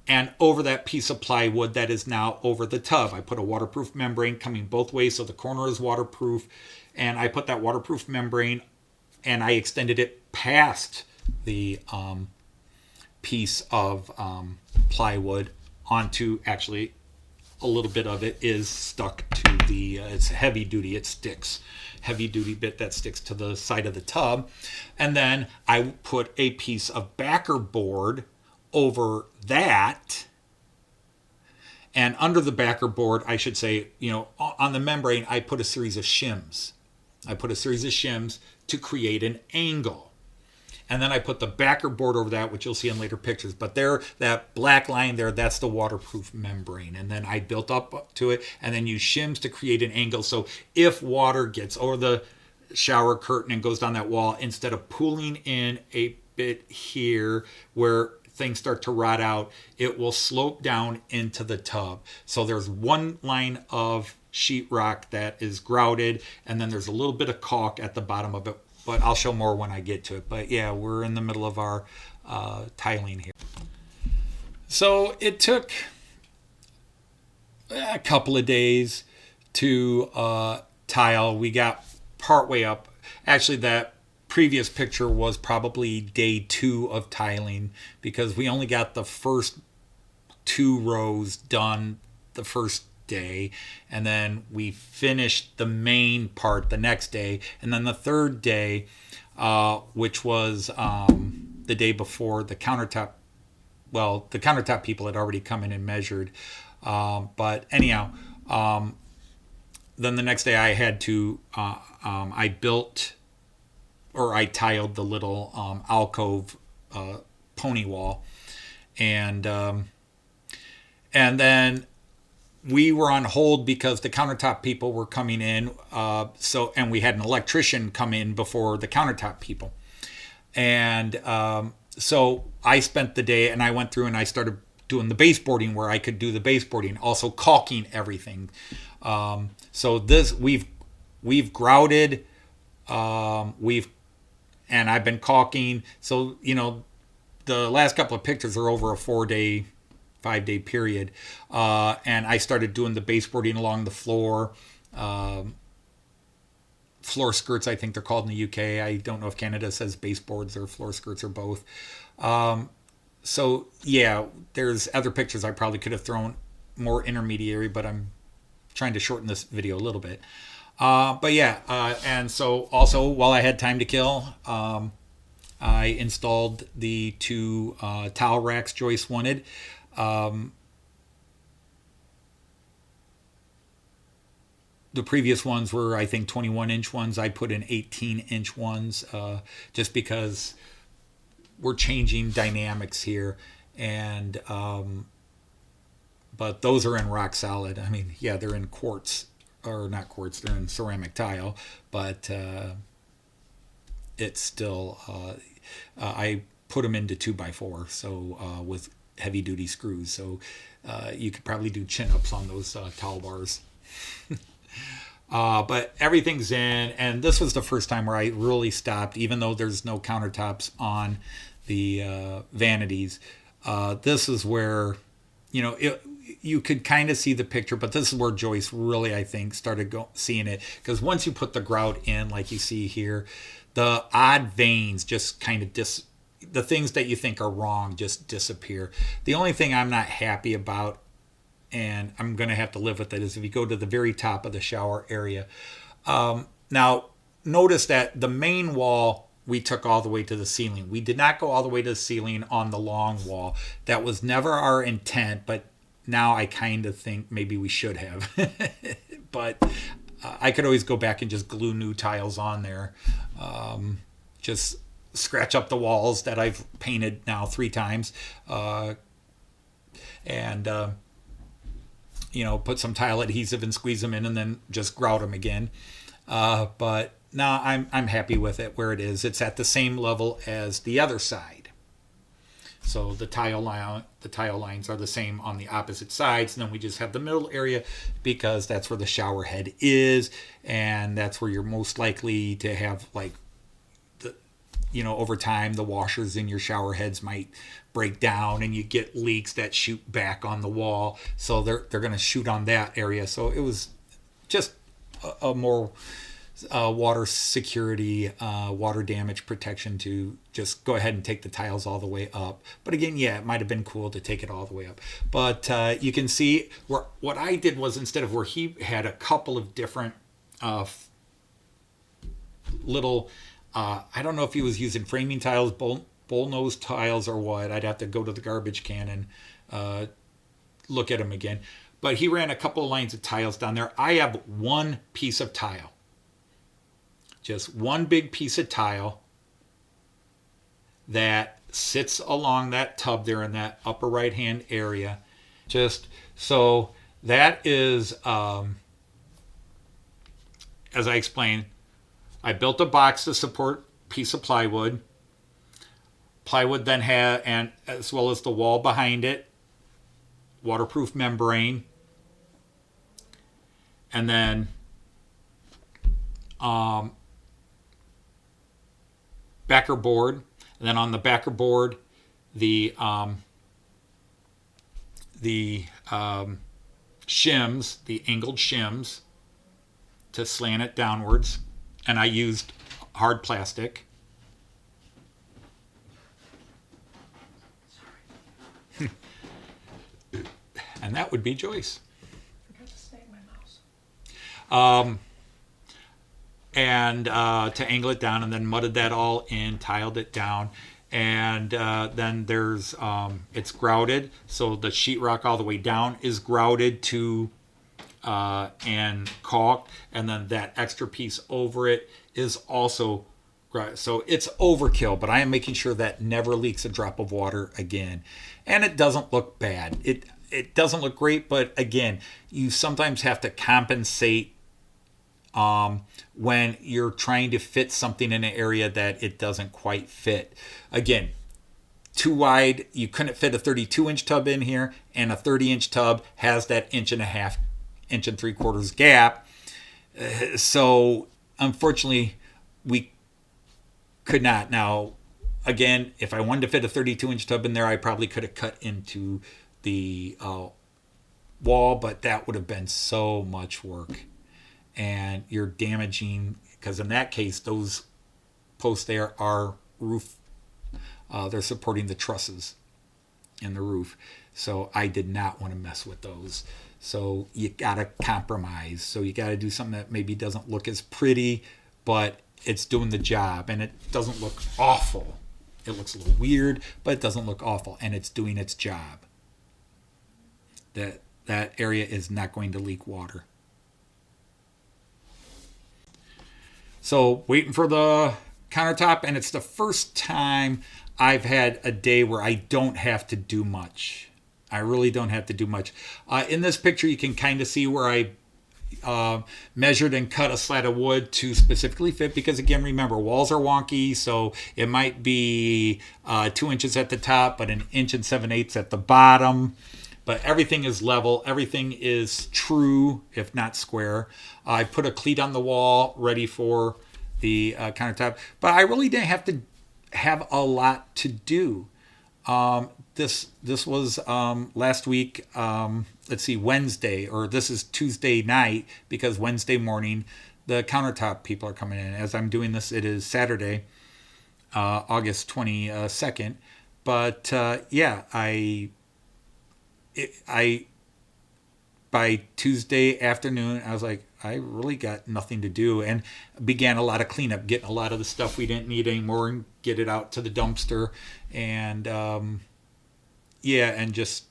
Speaker 1: and over that piece of plywood that is now over the tub. I put a waterproof membrane coming both ways so the corner is waterproof. And I put that waterproof membrane and I extended it past the piece of plywood onto, actually a little bit of it is stuck to the it's heavy duty, it sticks, heavy duty bit that sticks to the side of the tub. And then I put a piece of backer board over that, and under the backer board, I should say, on the membrane, I put a series of shims. To create an angle. And then I put the backer board over that, which you'll see in later pictures. But there, that black line there, that's the waterproof membrane. And then I built up to it and then use shims to create an angle. So if water gets over the shower curtain and goes down that wall, instead of pooling in a bit here where things start to rot out, it will slope down into the tub. So there's one line of sheetrock that is grouted, and then there's a little bit of caulk at the bottom of it. But I'll show more when I get to it. But yeah, we're in the middle of our tiling here. So it took a couple of days to tile. We got partway up. Actually, that previous picture was probably day 2 of tiling because we only got the first 2 rows done the first day, and then we finished the main part the next day, and then the third day, which was the day before the countertop. Well, the countertop people had already come in and measured, but anyhow, then the next day I had to I built, or I tiled the little alcove pony wall, and then we were on hold because the countertop people were coming in. And we had an electrician come in before the countertop people. And so I spent the day and I went through and I started doing the baseboarding where I could do the baseboarding, also caulking everything. So this we've grouted, and I've been caulking. So, the last couple of pictures are over a 5-day period, and I started doing the baseboarding along the floor, floor skirts, I think they're called in the UK. I don't know if Canada says baseboards or floor skirts or both. So yeah, there's other pictures I probably could have thrown more intermediary, but I'm trying to shorten this video a little bit. But yeah, and so also while I had time to kill, I installed the 2 towel racks Joyce wanted. The previous ones were, I think, 21-inch ones. I put in 18-inch ones just because we're changing dynamics here. And but those are in rock solid. I mean, yeah, they're in quartz, or not quartz, they're in ceramic tile, but it's still, I put them into 2x4. So with heavy duty screws. So you could probably do chin-ups on those towel bars. But everything's in, and this was the first time where I really stopped, even though there's no countertops on the vanities. This is where, you could kind of see the picture, but this is where Joyce really, I think, started seeing it. Because once you put the grout in, like you see here, the odd veins just kind of the things that you think are wrong just disappear. The only thing I'm not happy about, and I'm going to have to live with it, is if you go to the very top of the shower area. Now, notice that the main wall we took all the way to the ceiling. We did not go all the way to the ceiling on the long wall. That was never our intent, but now I kind of think maybe we should have. But I could always go back and just glue new tiles on there. Just scratch up the walls that I've painted now 3 times. And put some tile adhesive and squeeze them in, and then just grout them again. But now I'm happy with it where it is. It's at the same level as the other side. So the tile lines are the same on the opposite sides, and then we just have the middle area because that's where the shower head is, and that's where you're most likely to have, like, over time the washers in your shower heads might break down and you get leaks that shoot back on the wall. So they're going to shoot on that area. So it was just a more water security, water damage protection to just go ahead and take the tiles all the way up. But again, yeah, it might have been cool to take it all the way up. But you can see what I did was, instead of where he had a couple of different little, I don't know if he was using framing tiles, bullnose tiles, or what. I'd have to go to the garbage can and look at them again. But he ran a couple of lines of tiles down there. I have one piece of tile. Just one big piece of tile that sits along that tub there in that upper right hand area. Just so that is, as I explained, I built a box to support a piece of plywood. Plywood then had, and as well as the wall behind it, waterproof membrane, and then backer board, and then on the backer board, the shims, the angled shims, to slant it downwards, and I used hard plastic. And that would be Joyce.
Speaker 2: I forgot to snag my mouse.
Speaker 1: And to angle it down, and then mudded that all in, tiled it down, and then there's it's grouted, so the sheetrock all the way down is grouted to and caulked, and then that extra piece over it is also grouted. So it's overkill, but I am making sure that never leaks a drop of water again, and it doesn't look bad. It doesn't look great, but again, you sometimes have to compensate when you're trying to fit something in an area that it doesn't quite fit. Again, too wide, you couldn't fit a 32-inch tub in here, and a 30-inch tub has that 1.5 inch and 3/4 gap. So unfortunately, we could not. Now, again, if I wanted to fit a 32-inch tub in there, I probably could have cut into the wall, but that would have been so much work. And you're damaging, because in that case, those posts there are roof. They're supporting the trusses in the roof. So I did not want to mess with those. So you got to compromise. So you got to do something that maybe doesn't look as pretty, but it's doing the job. And it doesn't look awful. It looks a little weird, but it doesn't look awful. And it's doing its job. That area is not going to leak water. So waiting for the countertop, and it's the first time I've had a day where I don't have to do much. I really don't have to do much. In this picture, you can kind of see where I measured and cut a slat of wood to specifically fit, because again, remember, walls are wonky, so it might be 2 inches at the top but an inch and 7/8 at the bottom, but everything is level, everything is true if not square. I put a cleat on the wall ready for the countertop, but I really didn't have to have a lot to do. This was last week. Let's see, Wednesday, or this is Tuesday night, because Wednesday morning the countertop people are coming in. As I'm doing this, it is Saturday, August 22nd. But yeah, I by Tuesday afternoon, I was like, I really got nothing to do, and began a lot of cleanup, getting a lot of the stuff we didn't need anymore and get it out to the dumpster, and yeah, and just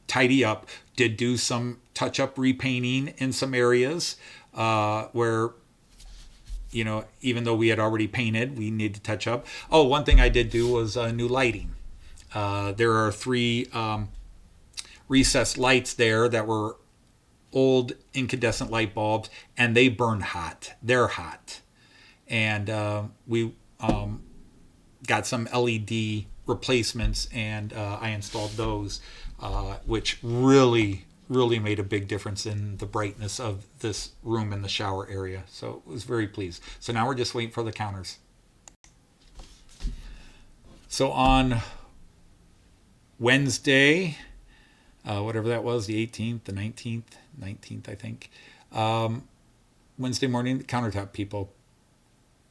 Speaker 1: tidy up. Did do some touch-up repainting in some areas where, you know, even though we had already painted, we need to touch up. Oh, one thing I did do was new lighting. There are 3 recessed lights there that were old incandescent light bulbs, and they burn hot. They're hot. And we got some LED replacements, and I installed those, which really made a big difference in the brightness of this room and the shower area. So I was very pleased. So now we're just waiting for the counters. So on Wednesday, whatever that was, the 18th, the 19th, I think, Wednesday morning, the countertop people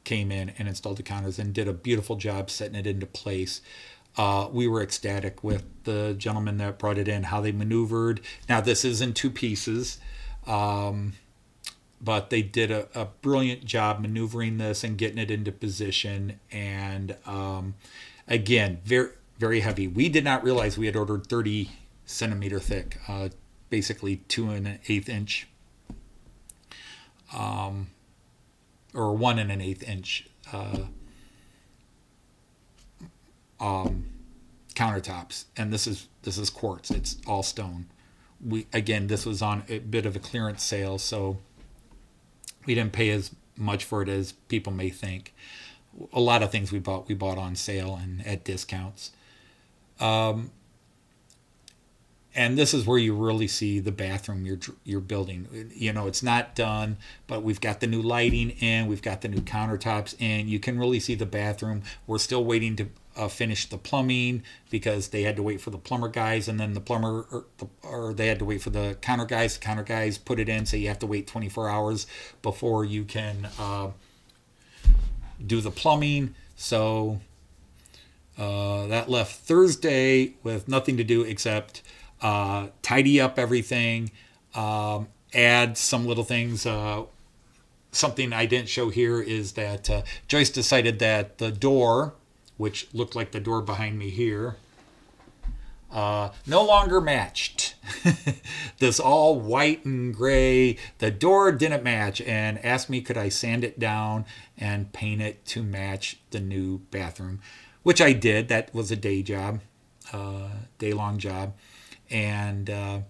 Speaker 1: came in and installed the counters and did a beautiful job setting it into place. We were ecstatic with the gentleman that brought it in, how they maneuvered. Now, this is in 2 pieces, but they did a brilliant job maneuvering this and getting it into position. And again, very, very heavy. We did not realize we had ordered 30 centimeter thick, basically 2 1/8 inch, or 1 1/8 inch countertops, and this is quartz. It's all stone. This was on a bit of a clearance sale, so we didn't pay as much for it as people may think. A lot of things we bought on sale and at discounts. And this is where you really see the bathroom you're building. You know, it's not done, but we've got the new lighting in, we've got the new countertops in. You can really see the bathroom. We're still waiting to finish the plumbing, because they had to wait for the plumber guys, and then the plumber or they had to wait for the counter guys. The counter guys put it in, so you have to wait 24 hours before you can do the plumbing. So that left Thursday with nothing to do except tidy up everything, add some little things. Something I didn't show here is that Joyce decided that the door, which looked like the door behind me here, no longer matched. This all white and gray, the door didn't match, and asked me could I sand it down and paint it to match the new bathroom, which I did. That was a day job, day-long job, and to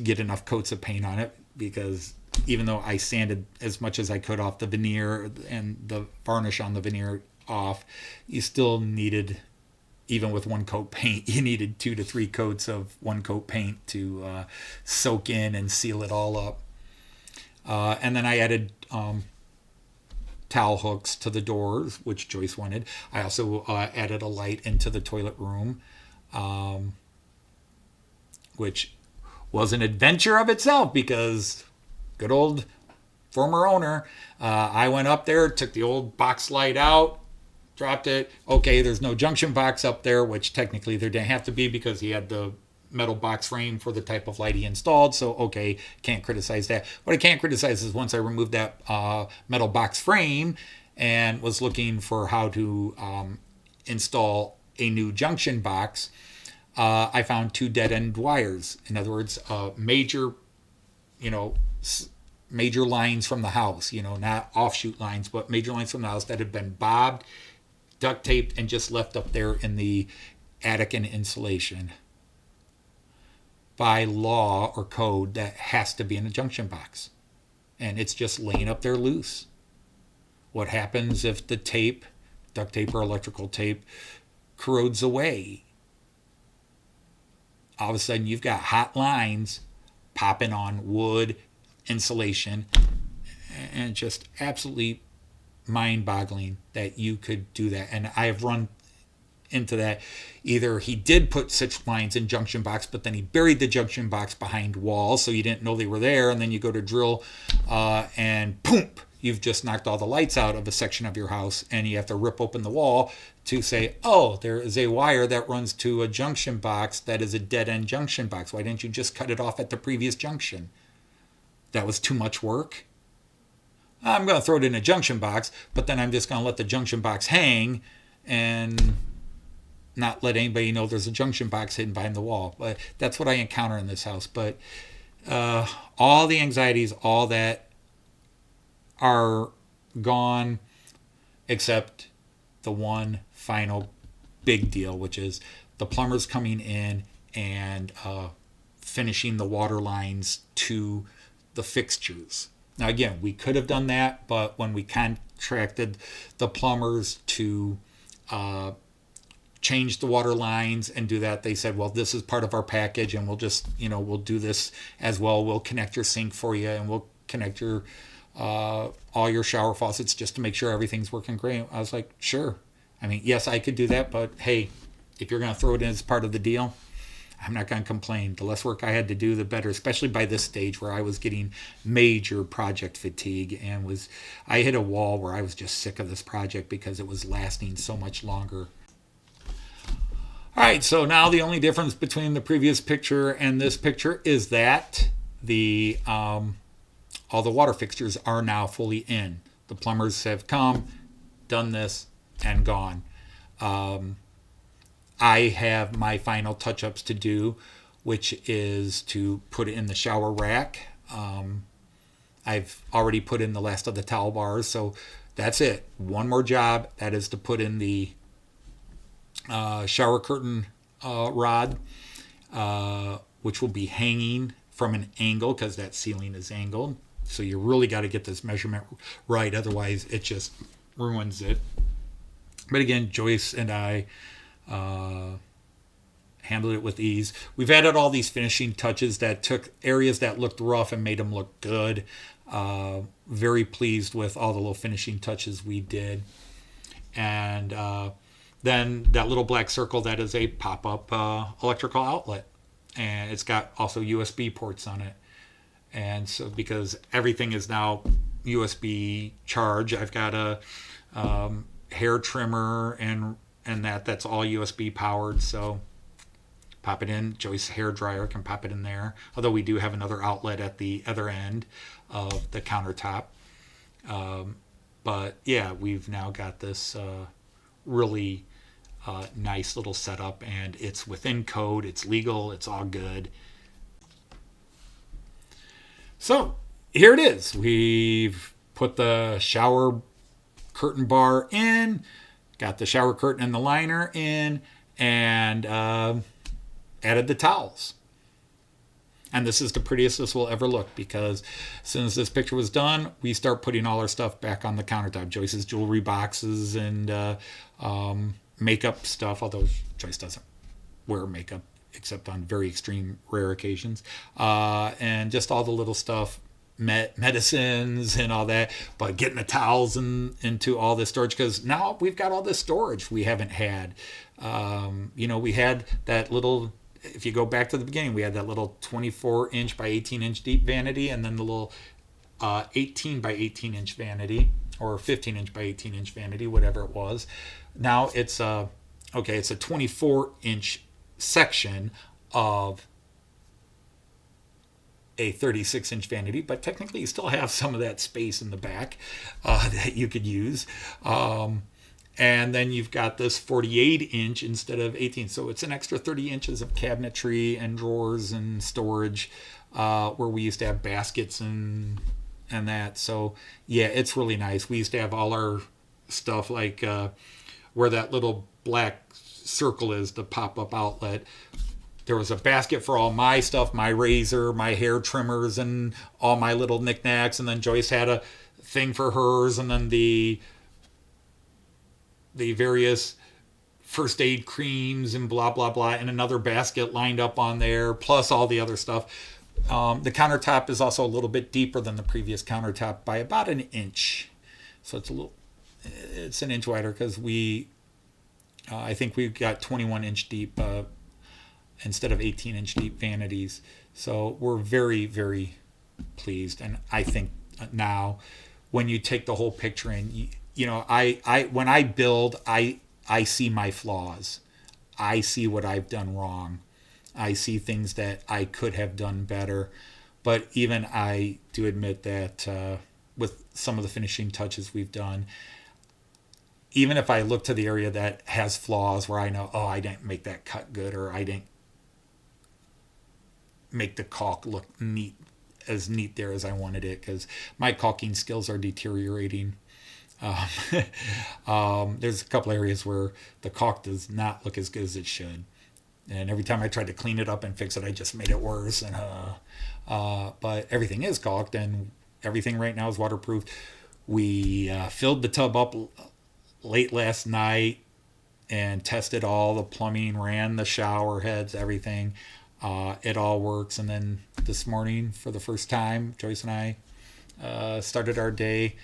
Speaker 1: get enough coats of paint on it, because even though I sanded as much as I could off the veneer and the varnish on the veneer off, you still needed, even with 1 coat paint, you needed 2 to 3 coats of 1 coat paint to soak in and seal it all up. And then I added towel hooks to the doors, which Joyce wanted. I also added a light into the toilet room, which was an adventure of itself, because good old former owner, I went up there, took the old box light out, dropped it. Okay, there's no junction box up there, which technically there didn't have to be, because he had the metal box frame for the type of light he installed. So, okay, can't criticize that. What I can't criticize is once I removed that metal box frame and was looking for how to install a new junction box, I found 2 dead-end wires. In other words, major lines from the house, not offshoot lines, but major lines from the house that had been bobbed, duct taped, and just left up there in the attic and insulation. by law or code that has to be in a junction box. And it's just laying up there loose. What happens if the tape, duct tape or electrical tape, corrodes away? All of a sudden you've got hot lines popping on wood, insulation, and just absolutely mind-boggling that you could do that. And I have run into that. Either he did put such lines in junction box, but then he buried the junction box behind walls so you didn't know they were there, and then you go to drill and boom, you've just knocked all the lights out of a section of your house, and you have to rip open the wall to say, oh, there is a wire that runs to a junction box that is a dead-end junction box. Why didn't you just cut it off at the previous junction? That was too much work. I'm going to throw it in a junction box, but then I'm just going to let the junction box hang and not let anybody know there's a junction box hidden behind the wall. But that's what I encounter in this house. But all the anxieties, all that are gone, except the one final big deal, which is the plumbers coming in and finishing the water lines to the fixtures. Now, again, we could have done that, but when we contracted the plumbers to change the water lines and do that, they said, well, this is part of our package, and we'll just, we'll do this as well. We'll connect your sink for you, and we'll connect your all your shower faucets just to make sure everything's working great. I was like, sure. I mean, yes, I could do that, but hey, if you're going to throw it in as part of the deal, I'm not going to complain. The less work I had to do, the better, especially by this stage where I was getting major project fatigue and I hit a wall where I was just sick of this project because it was lasting so much longer. All right, so now the only difference between the previous picture and this picture is that the all the water fixtures are now fully in. The plumbers have come, done this, and gone. I have my final touch-ups to do, which is to put it in the shower rack. I've already put in the last of the towel bars, so that's it. One more job, that is to put in the shower curtain rod, which will be hanging from an angle because that ceiling is angled. So you really got to get this measurement right, otherwise it just ruins it. But again, Joyce and I handled it with ease. We've added all these finishing touches that took areas that looked rough and made them look good. Very pleased with all the little finishing touches we did. And then that little black circle, that is a pop-up electrical outlet. And it's got also USB ports on it. And so because everything is now USB charge, I've got a hair trimmer and that's all USB powered. So pop it in. Joyce's hair dryer can pop it in there. Although we do have another outlet at the other end of the countertop. But yeah, we've now got this really nice little setup, and it's within code. It's legal. It's all good. So here it is. We've put the shower curtain bar in, got the shower curtain and the liner in, and added the towels. And this is the prettiest this will ever look, because as soon as this picture was done, we start putting all our stuff back on the countertop. Joyce's jewelry boxes and makeup stuff, although Joyce doesn't wear makeup except on very extreme rare occasions, and just all the little stuff, medicines and all that, but getting the towels into all this storage, because now we've got all this storage we haven't had. We had that little, if you go back to the beginning, we had that little 24 inch by 18 inch deep vanity, and then the little 18 by 18 inch vanity, or 15 inch by 18 inch vanity, whatever it was. Now it's it's a 24 inch section of a 36 inch vanity, but technically you still have some of that space in the back that you could use. And then you've got this 48 inch instead of 18. So it's an extra 30 inches of cabinetry and drawers and storage, where we used to have baskets and that. So yeah, it's really nice. We used to have all our stuff like where that little black circle is, the pop-up outlet. there was a basket for all my stuff, my razor, my hair trimmers, and all my little knickknacks. And then Joyce had a thing for hers, and then the various first aid creams and blah blah blah, and another basket lined up on there, plus all the other stuff. The countertop is also a little bit deeper than the previous countertop by about an inch, so it's an inch wider because I think we got 21-inch deep instead of 18-inch deep vanities. So we're very, very pleased. And I think now when you take the whole picture in, when I build, I see my flaws. I see what I've done wrong. I see things that I could have done better. But even I do admit that with some of the finishing touches we've done, even if I look to the area that has flaws where I know, oh, I didn't make that cut good, or I didn't make the caulk look neat there as I wanted it, because my caulking skills are deteriorating. There's a couple areas where the caulk does not look as good as it should. And every time I tried to clean it up and fix it, I just made it worse. But everything is caulked, and everything right now is waterproof. We filled the tub up late last night and tested all the plumbing, ran the shower heads, everything. It all works. And then this morning, for the first time, Joyce and I started our day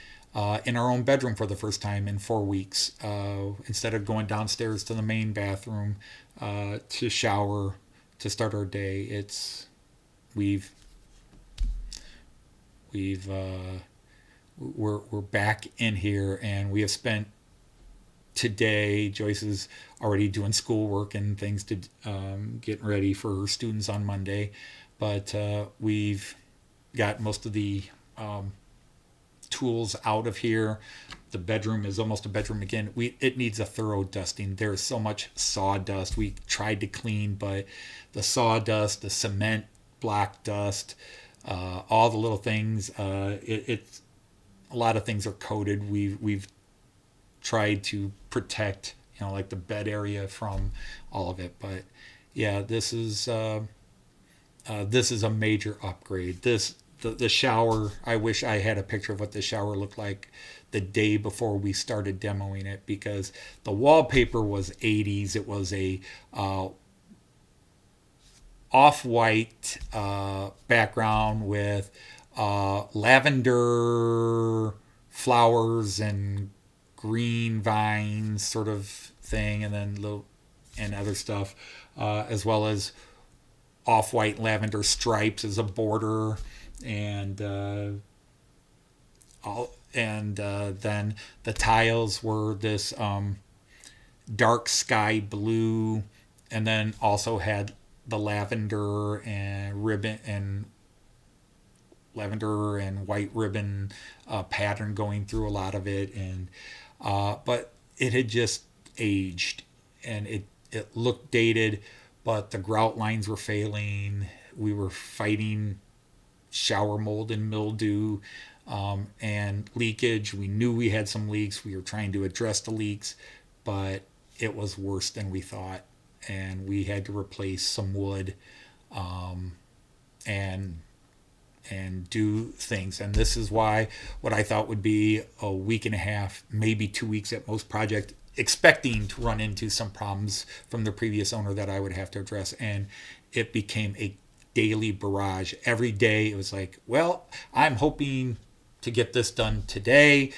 Speaker 1: in our own bedroom for the first time in 4 weeks. Instead of going downstairs to the main bathroom to shower to start our day, we're back in here, and we have spent today. Joyce is already doing schoolwork and things to get ready for her students on Monday, but we've got most of the tools out of here. The bedroom is almost a bedroom again. It needs a thorough dusting. There's so much sawdust. We tried to clean, but the sawdust, the cement block dust, all the little things, it's a lot of things are coated. We've tried to protect, like the bed area from all of it. But yeah, this is a major upgrade. The shower, I wish I had a picture of what the shower looked like the day before we started demoing it, because the wallpaper was 80s. It was a off-white background with lavender flowers and green vines sort of thing, and then and other stuff, as well as off-white lavender stripes as a border, and then the tiles were this dark sky blue, and then also had the lavender and white ribbon pattern going through a lot of it, and but it had just aged, and it looked dated, but the grout lines were failing. We were fighting shower mold and mildew and leakage. We knew we had some leaks. We were trying to address the leaks, but it was worse than we thought, and we had to replace some wood and do things. And this is why what I thought would be a week and a half, maybe 2 weeks at most project, expecting to run into some problems from the previous owner that I would have to address, and it became a daily barrage. Every day it was like, well, I'm hoping to get this done today,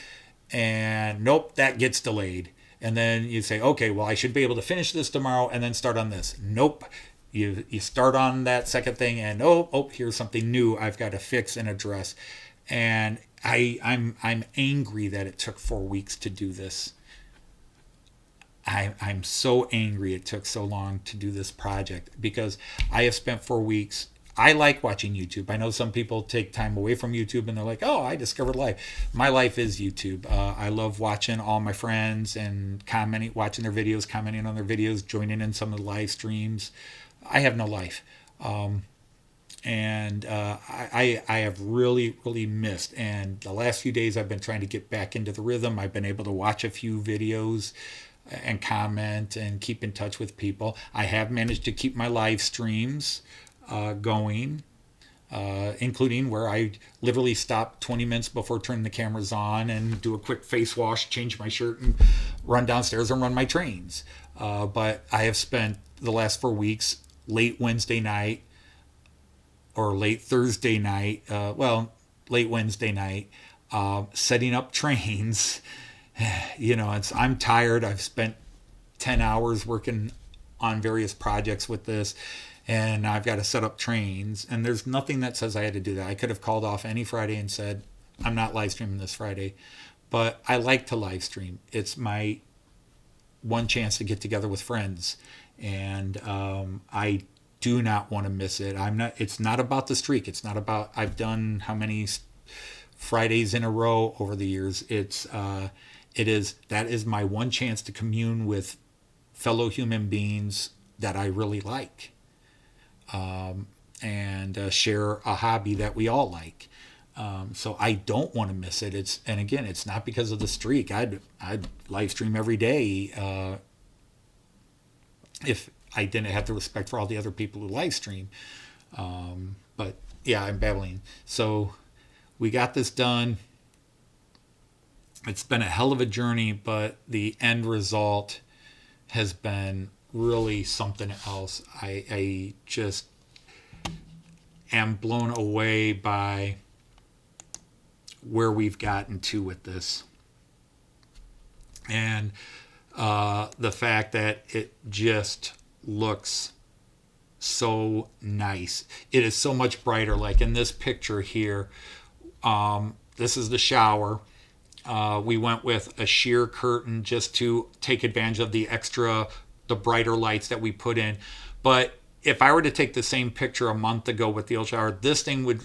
Speaker 1: and nope, that gets delayed. And then you say, okay, well, I should be able to finish this tomorrow and then start on this. Nope. You start on that second thing, and oh, here's something new I've got to fix and address. And I'm angry that it took 4 weeks to do this. I'm so angry it took so long to do this project, because I have spent 4 weeks. I like watching YouTube. I know some people take time away from YouTube and they're like, oh, I discovered life. My life is YouTube. I love watching all my friends and watching their videos, commenting on their videos, joining in some of the live streams. I have no life. And I have really, really missed. And the last few days I've been trying to get back into the rhythm. I've been able to watch a few videos. and comment and keep in touch with people. I have managed to keep my live streams going, including where I literally stop 20 minutes before turning the cameras on and do a quick face wash, change my shirt, and run downstairs and run my trains. But I have spent the last 4 weeks, late Wednesday night or late Thursday night, late Wednesday night, setting up trains. I'm tired. I've spent 10 hours working on various projects with this, and I've got to set up trains, and there's nothing that says I had to do that. I could have called off any Friday and said, I'm not live streaming this Friday, but I like to live stream. It's my one chance to get together with friends, and I do not want to miss it. It's not about the streak. It's not about, I've done how many Fridays in a row over the years. That is my one chance to commune with fellow human beings that I really like, and share a hobby that we all like. So I don't want to miss it. It's not because of the streak. I'd live stream every day if I didn't have the respect for all the other people who live stream. But yeah, I'm babbling. So we got this done. It's been a hell of a journey, but the end result has been really something else. I just am blown away by where we've gotten to with this. And the fact that it just looks so nice. It is so much brighter. Like in this picture here, this is the shower. We went with a sheer curtain just to take advantage of the brighter lights that we put in. But if I were to take the same picture a month ago with the old shower, this thing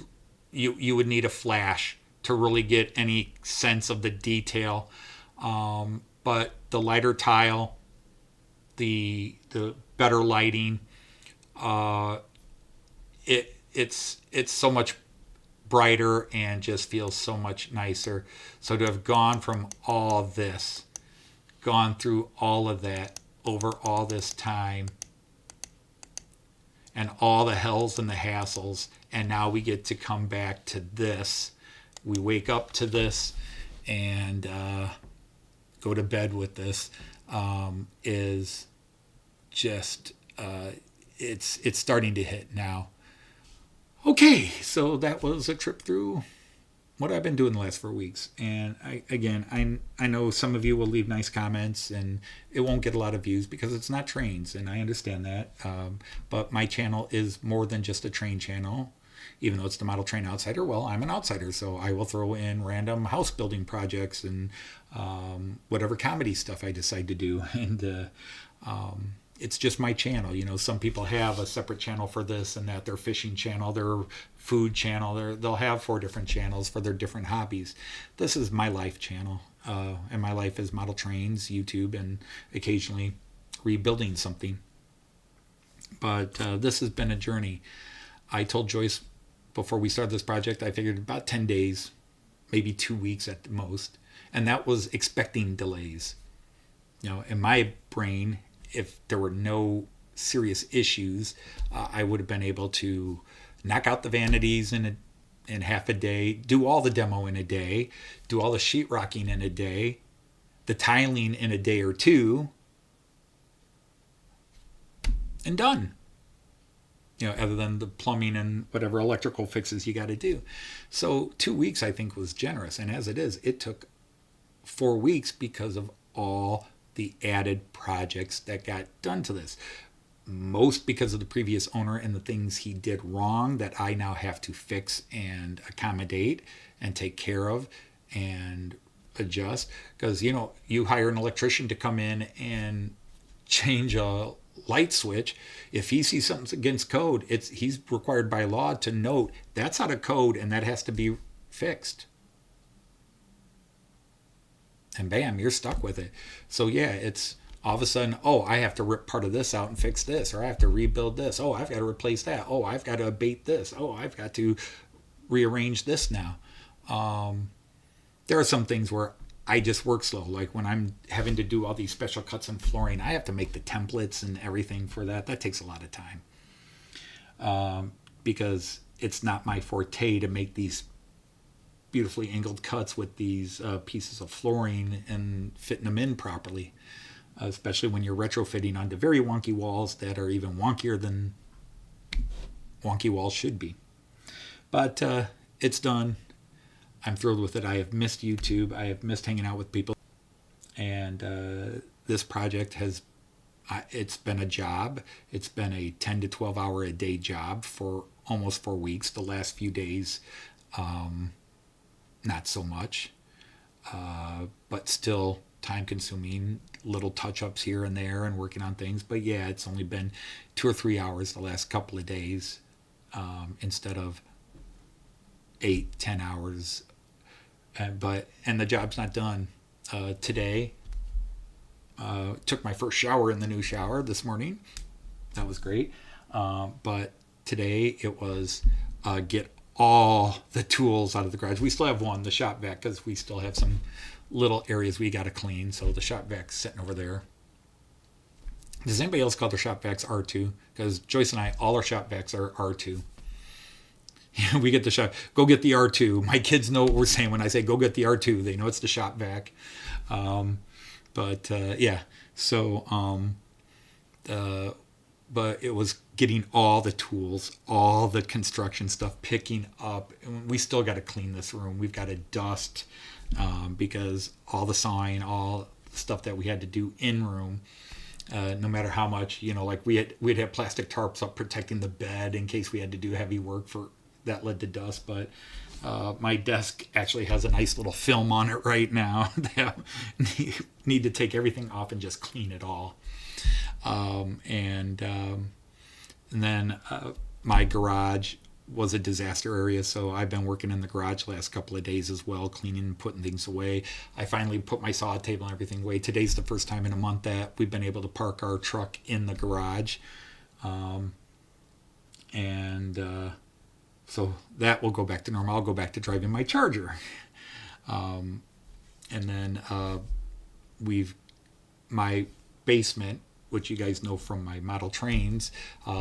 Speaker 1: you would need a flash to really get any sense of the detail. But the lighter tile, the better lighting, it's so much brighter and just feels so much nicer. So to have gone from all this, gone through all of that over all this time, and all the hells and the hassles, and now we get to come back to this. We wake up to this and go to bed with this, is just it's starting to hit now. Okay, so that was a trip through what I've been doing the last 4 weeks. And I know some of you will leave nice comments and it won't get a lot of views because it's not trains, and I understand that. But my channel is more than just a train channel. Even though it's the Model Train Outsider, well, I'm an outsider, so I will throw in random house building projects and whatever comedy stuff I decide to do. And it's just my channel. Some people have a separate channel for this and that, their fishing channel, their food channel. They'll have 4 different channels for their different hobbies. This is my life channel, and my life is model trains, YouTube, and occasionally rebuilding something. But this has been a journey. I told Joyce before we started this project, I figured about 10 days, maybe 2 weeks at the most. And that was expecting delays. In my brain, if there were no serious issues, I would have been able to knock out the vanities in half a day, do all the demo in a day, do all the sheetrocking in a day, the tiling in a day or two, and done. Other than the plumbing and whatever electrical fixes you got to do. So 2 weeks, I think, was generous. And as it is, it took 4 weeks because of all the added projects that got done to this. Most because of the previous owner and the things he did wrong that I now have to fix and accommodate and take care of and adjust. Because, you hire an electrician to come in and change a light switch. If he sees something against code, he's required by law to note that's out of code and that has to be fixed. And bam, you're stuck with it. So yeah, it's all of a sudden, I have to rip part of this out and fix this, or I have to rebuild this. I've got to replace that. I've got to abate this. I've got to rearrange this now. There are some things where I just work slow. Like when I'm having to do all these special cuts and flooring, I have to make the templates and everything for that. That takes a lot of time, because it's not my forte to make these beautifully angled cuts with these pieces of flooring and fitting them in properly, especially when you're retrofitting onto very wonky walls that are even wonkier than wonky walls should be. But it's done. I'm thrilled with it. I have missed YouTube. I have missed hanging out with people. And this project it's been a job. It's been a 10 to 12 hour a day job for almost 4 weeks. The last few days, not so much, but still time consuming, little touch-ups here and there and working on things. But yeah, it's only been 2 or 3 hours the last couple of days, instead of 8-10 hours. And the job's not done. Today, took my first shower in the new shower this morning. That was great. But today it was get all the tools out of the garage. We still have one, the shop vac, because we still have some little areas we got to clean. So the shop vac's sitting over there. Does anybody else call their shop vacs R2? Because Joyce and I, all our shop vacs are R2. We get the shop, go get the R2. My kids know what we're saying when I say go get the R2. They know it's the shop vac. Yeah, so but it was getting all the tools, all the construction stuff, picking up. And we still got to clean this room. We've got to dust, because all the sawing, all the stuff that we had to do in room, no matter how much, like we'd have plastic tarps up protecting the bed in case we had to do heavy work that led to dust. But my desk actually has a nice little film on it right now that need to take everything off and just clean it all. And then my garage was a disaster area, so I've been working in the garage the last couple of days as well, cleaning and putting things away. I finally put my saw table and everything away. Today's the first time in a month that we've been able to park our truck in the garage. So that will go back to normal. I'll go back to driving my Charger. And then my basement, which you guys know from my model trains,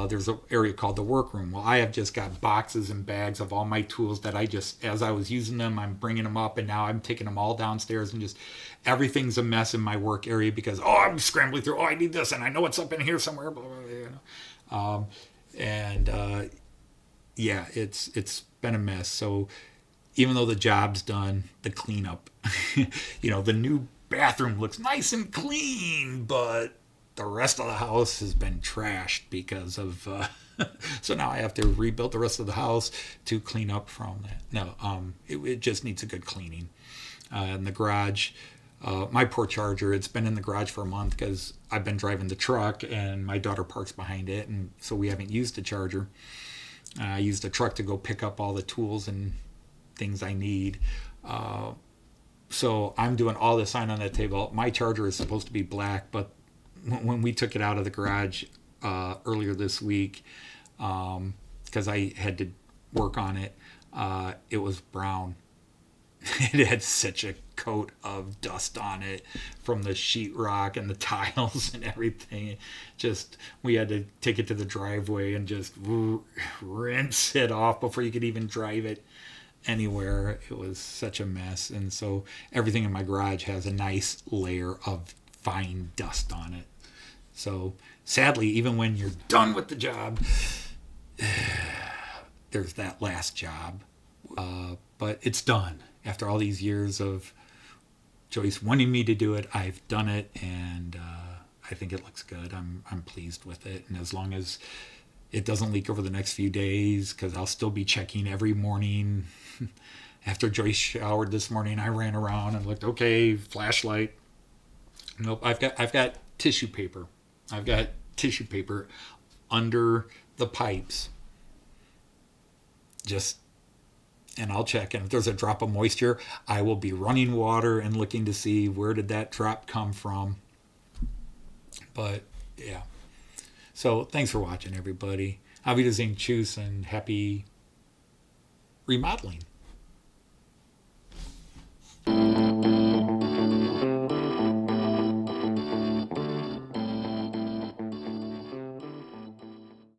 Speaker 1: there's an area called the workroom. Well, I have just got boxes and bags of all my tools that as I was using them, I'm bringing them up, and now I'm taking them all downstairs, and just everything's a mess in my work area because, I'm scrambling through, I need this, and I know it's up in here somewhere, blah, blah, blah, yeah, it's been a mess. So even though the job's done, the cleanup, the new bathroom looks nice and clean, but the rest of the house has been trashed because of so now I have to rebuild the rest of the house to clean up from that. No, it just needs a good cleaning. And the garage, my poor Charger, it's been in the garage for a month because I've been driving the truck and my daughter parks behind it, and so we haven't used the Charger. I used the truck to go pick up all the tools and things I need. So I'm doing all the sign on that table. My Charger is supposed to be black, but when we took it out of the garage earlier this week, because I had to work on it, it was brown. It had such a coat of dust on it from the sheetrock and the tiles and everything. We had to take it to the driveway and just rinse it off before you could even drive it anywhere. It was such a mess. And so everything in my garage has a nice layer of fine dust on it. So sadly, even when you're done with the job, there's that last job. But it's done. After all these years of Joyce wanting me to do it, I've done it, and I think it looks good. I'm pleased with it. And as long as it doesn't leak over the next few days, because I'll still be checking every morning. After Joyce showered this morning, I ran around and looked, okay, flashlight. Nope, I've got tissue paper. I've got tissue paper under the pipes. And I'll check. And if there's a drop of moisture, I will be running water and looking to see where did that drop come from. But yeah. So thanks for watching, everybody. Auf Wiedersehen, tschüss, and happy remodeling.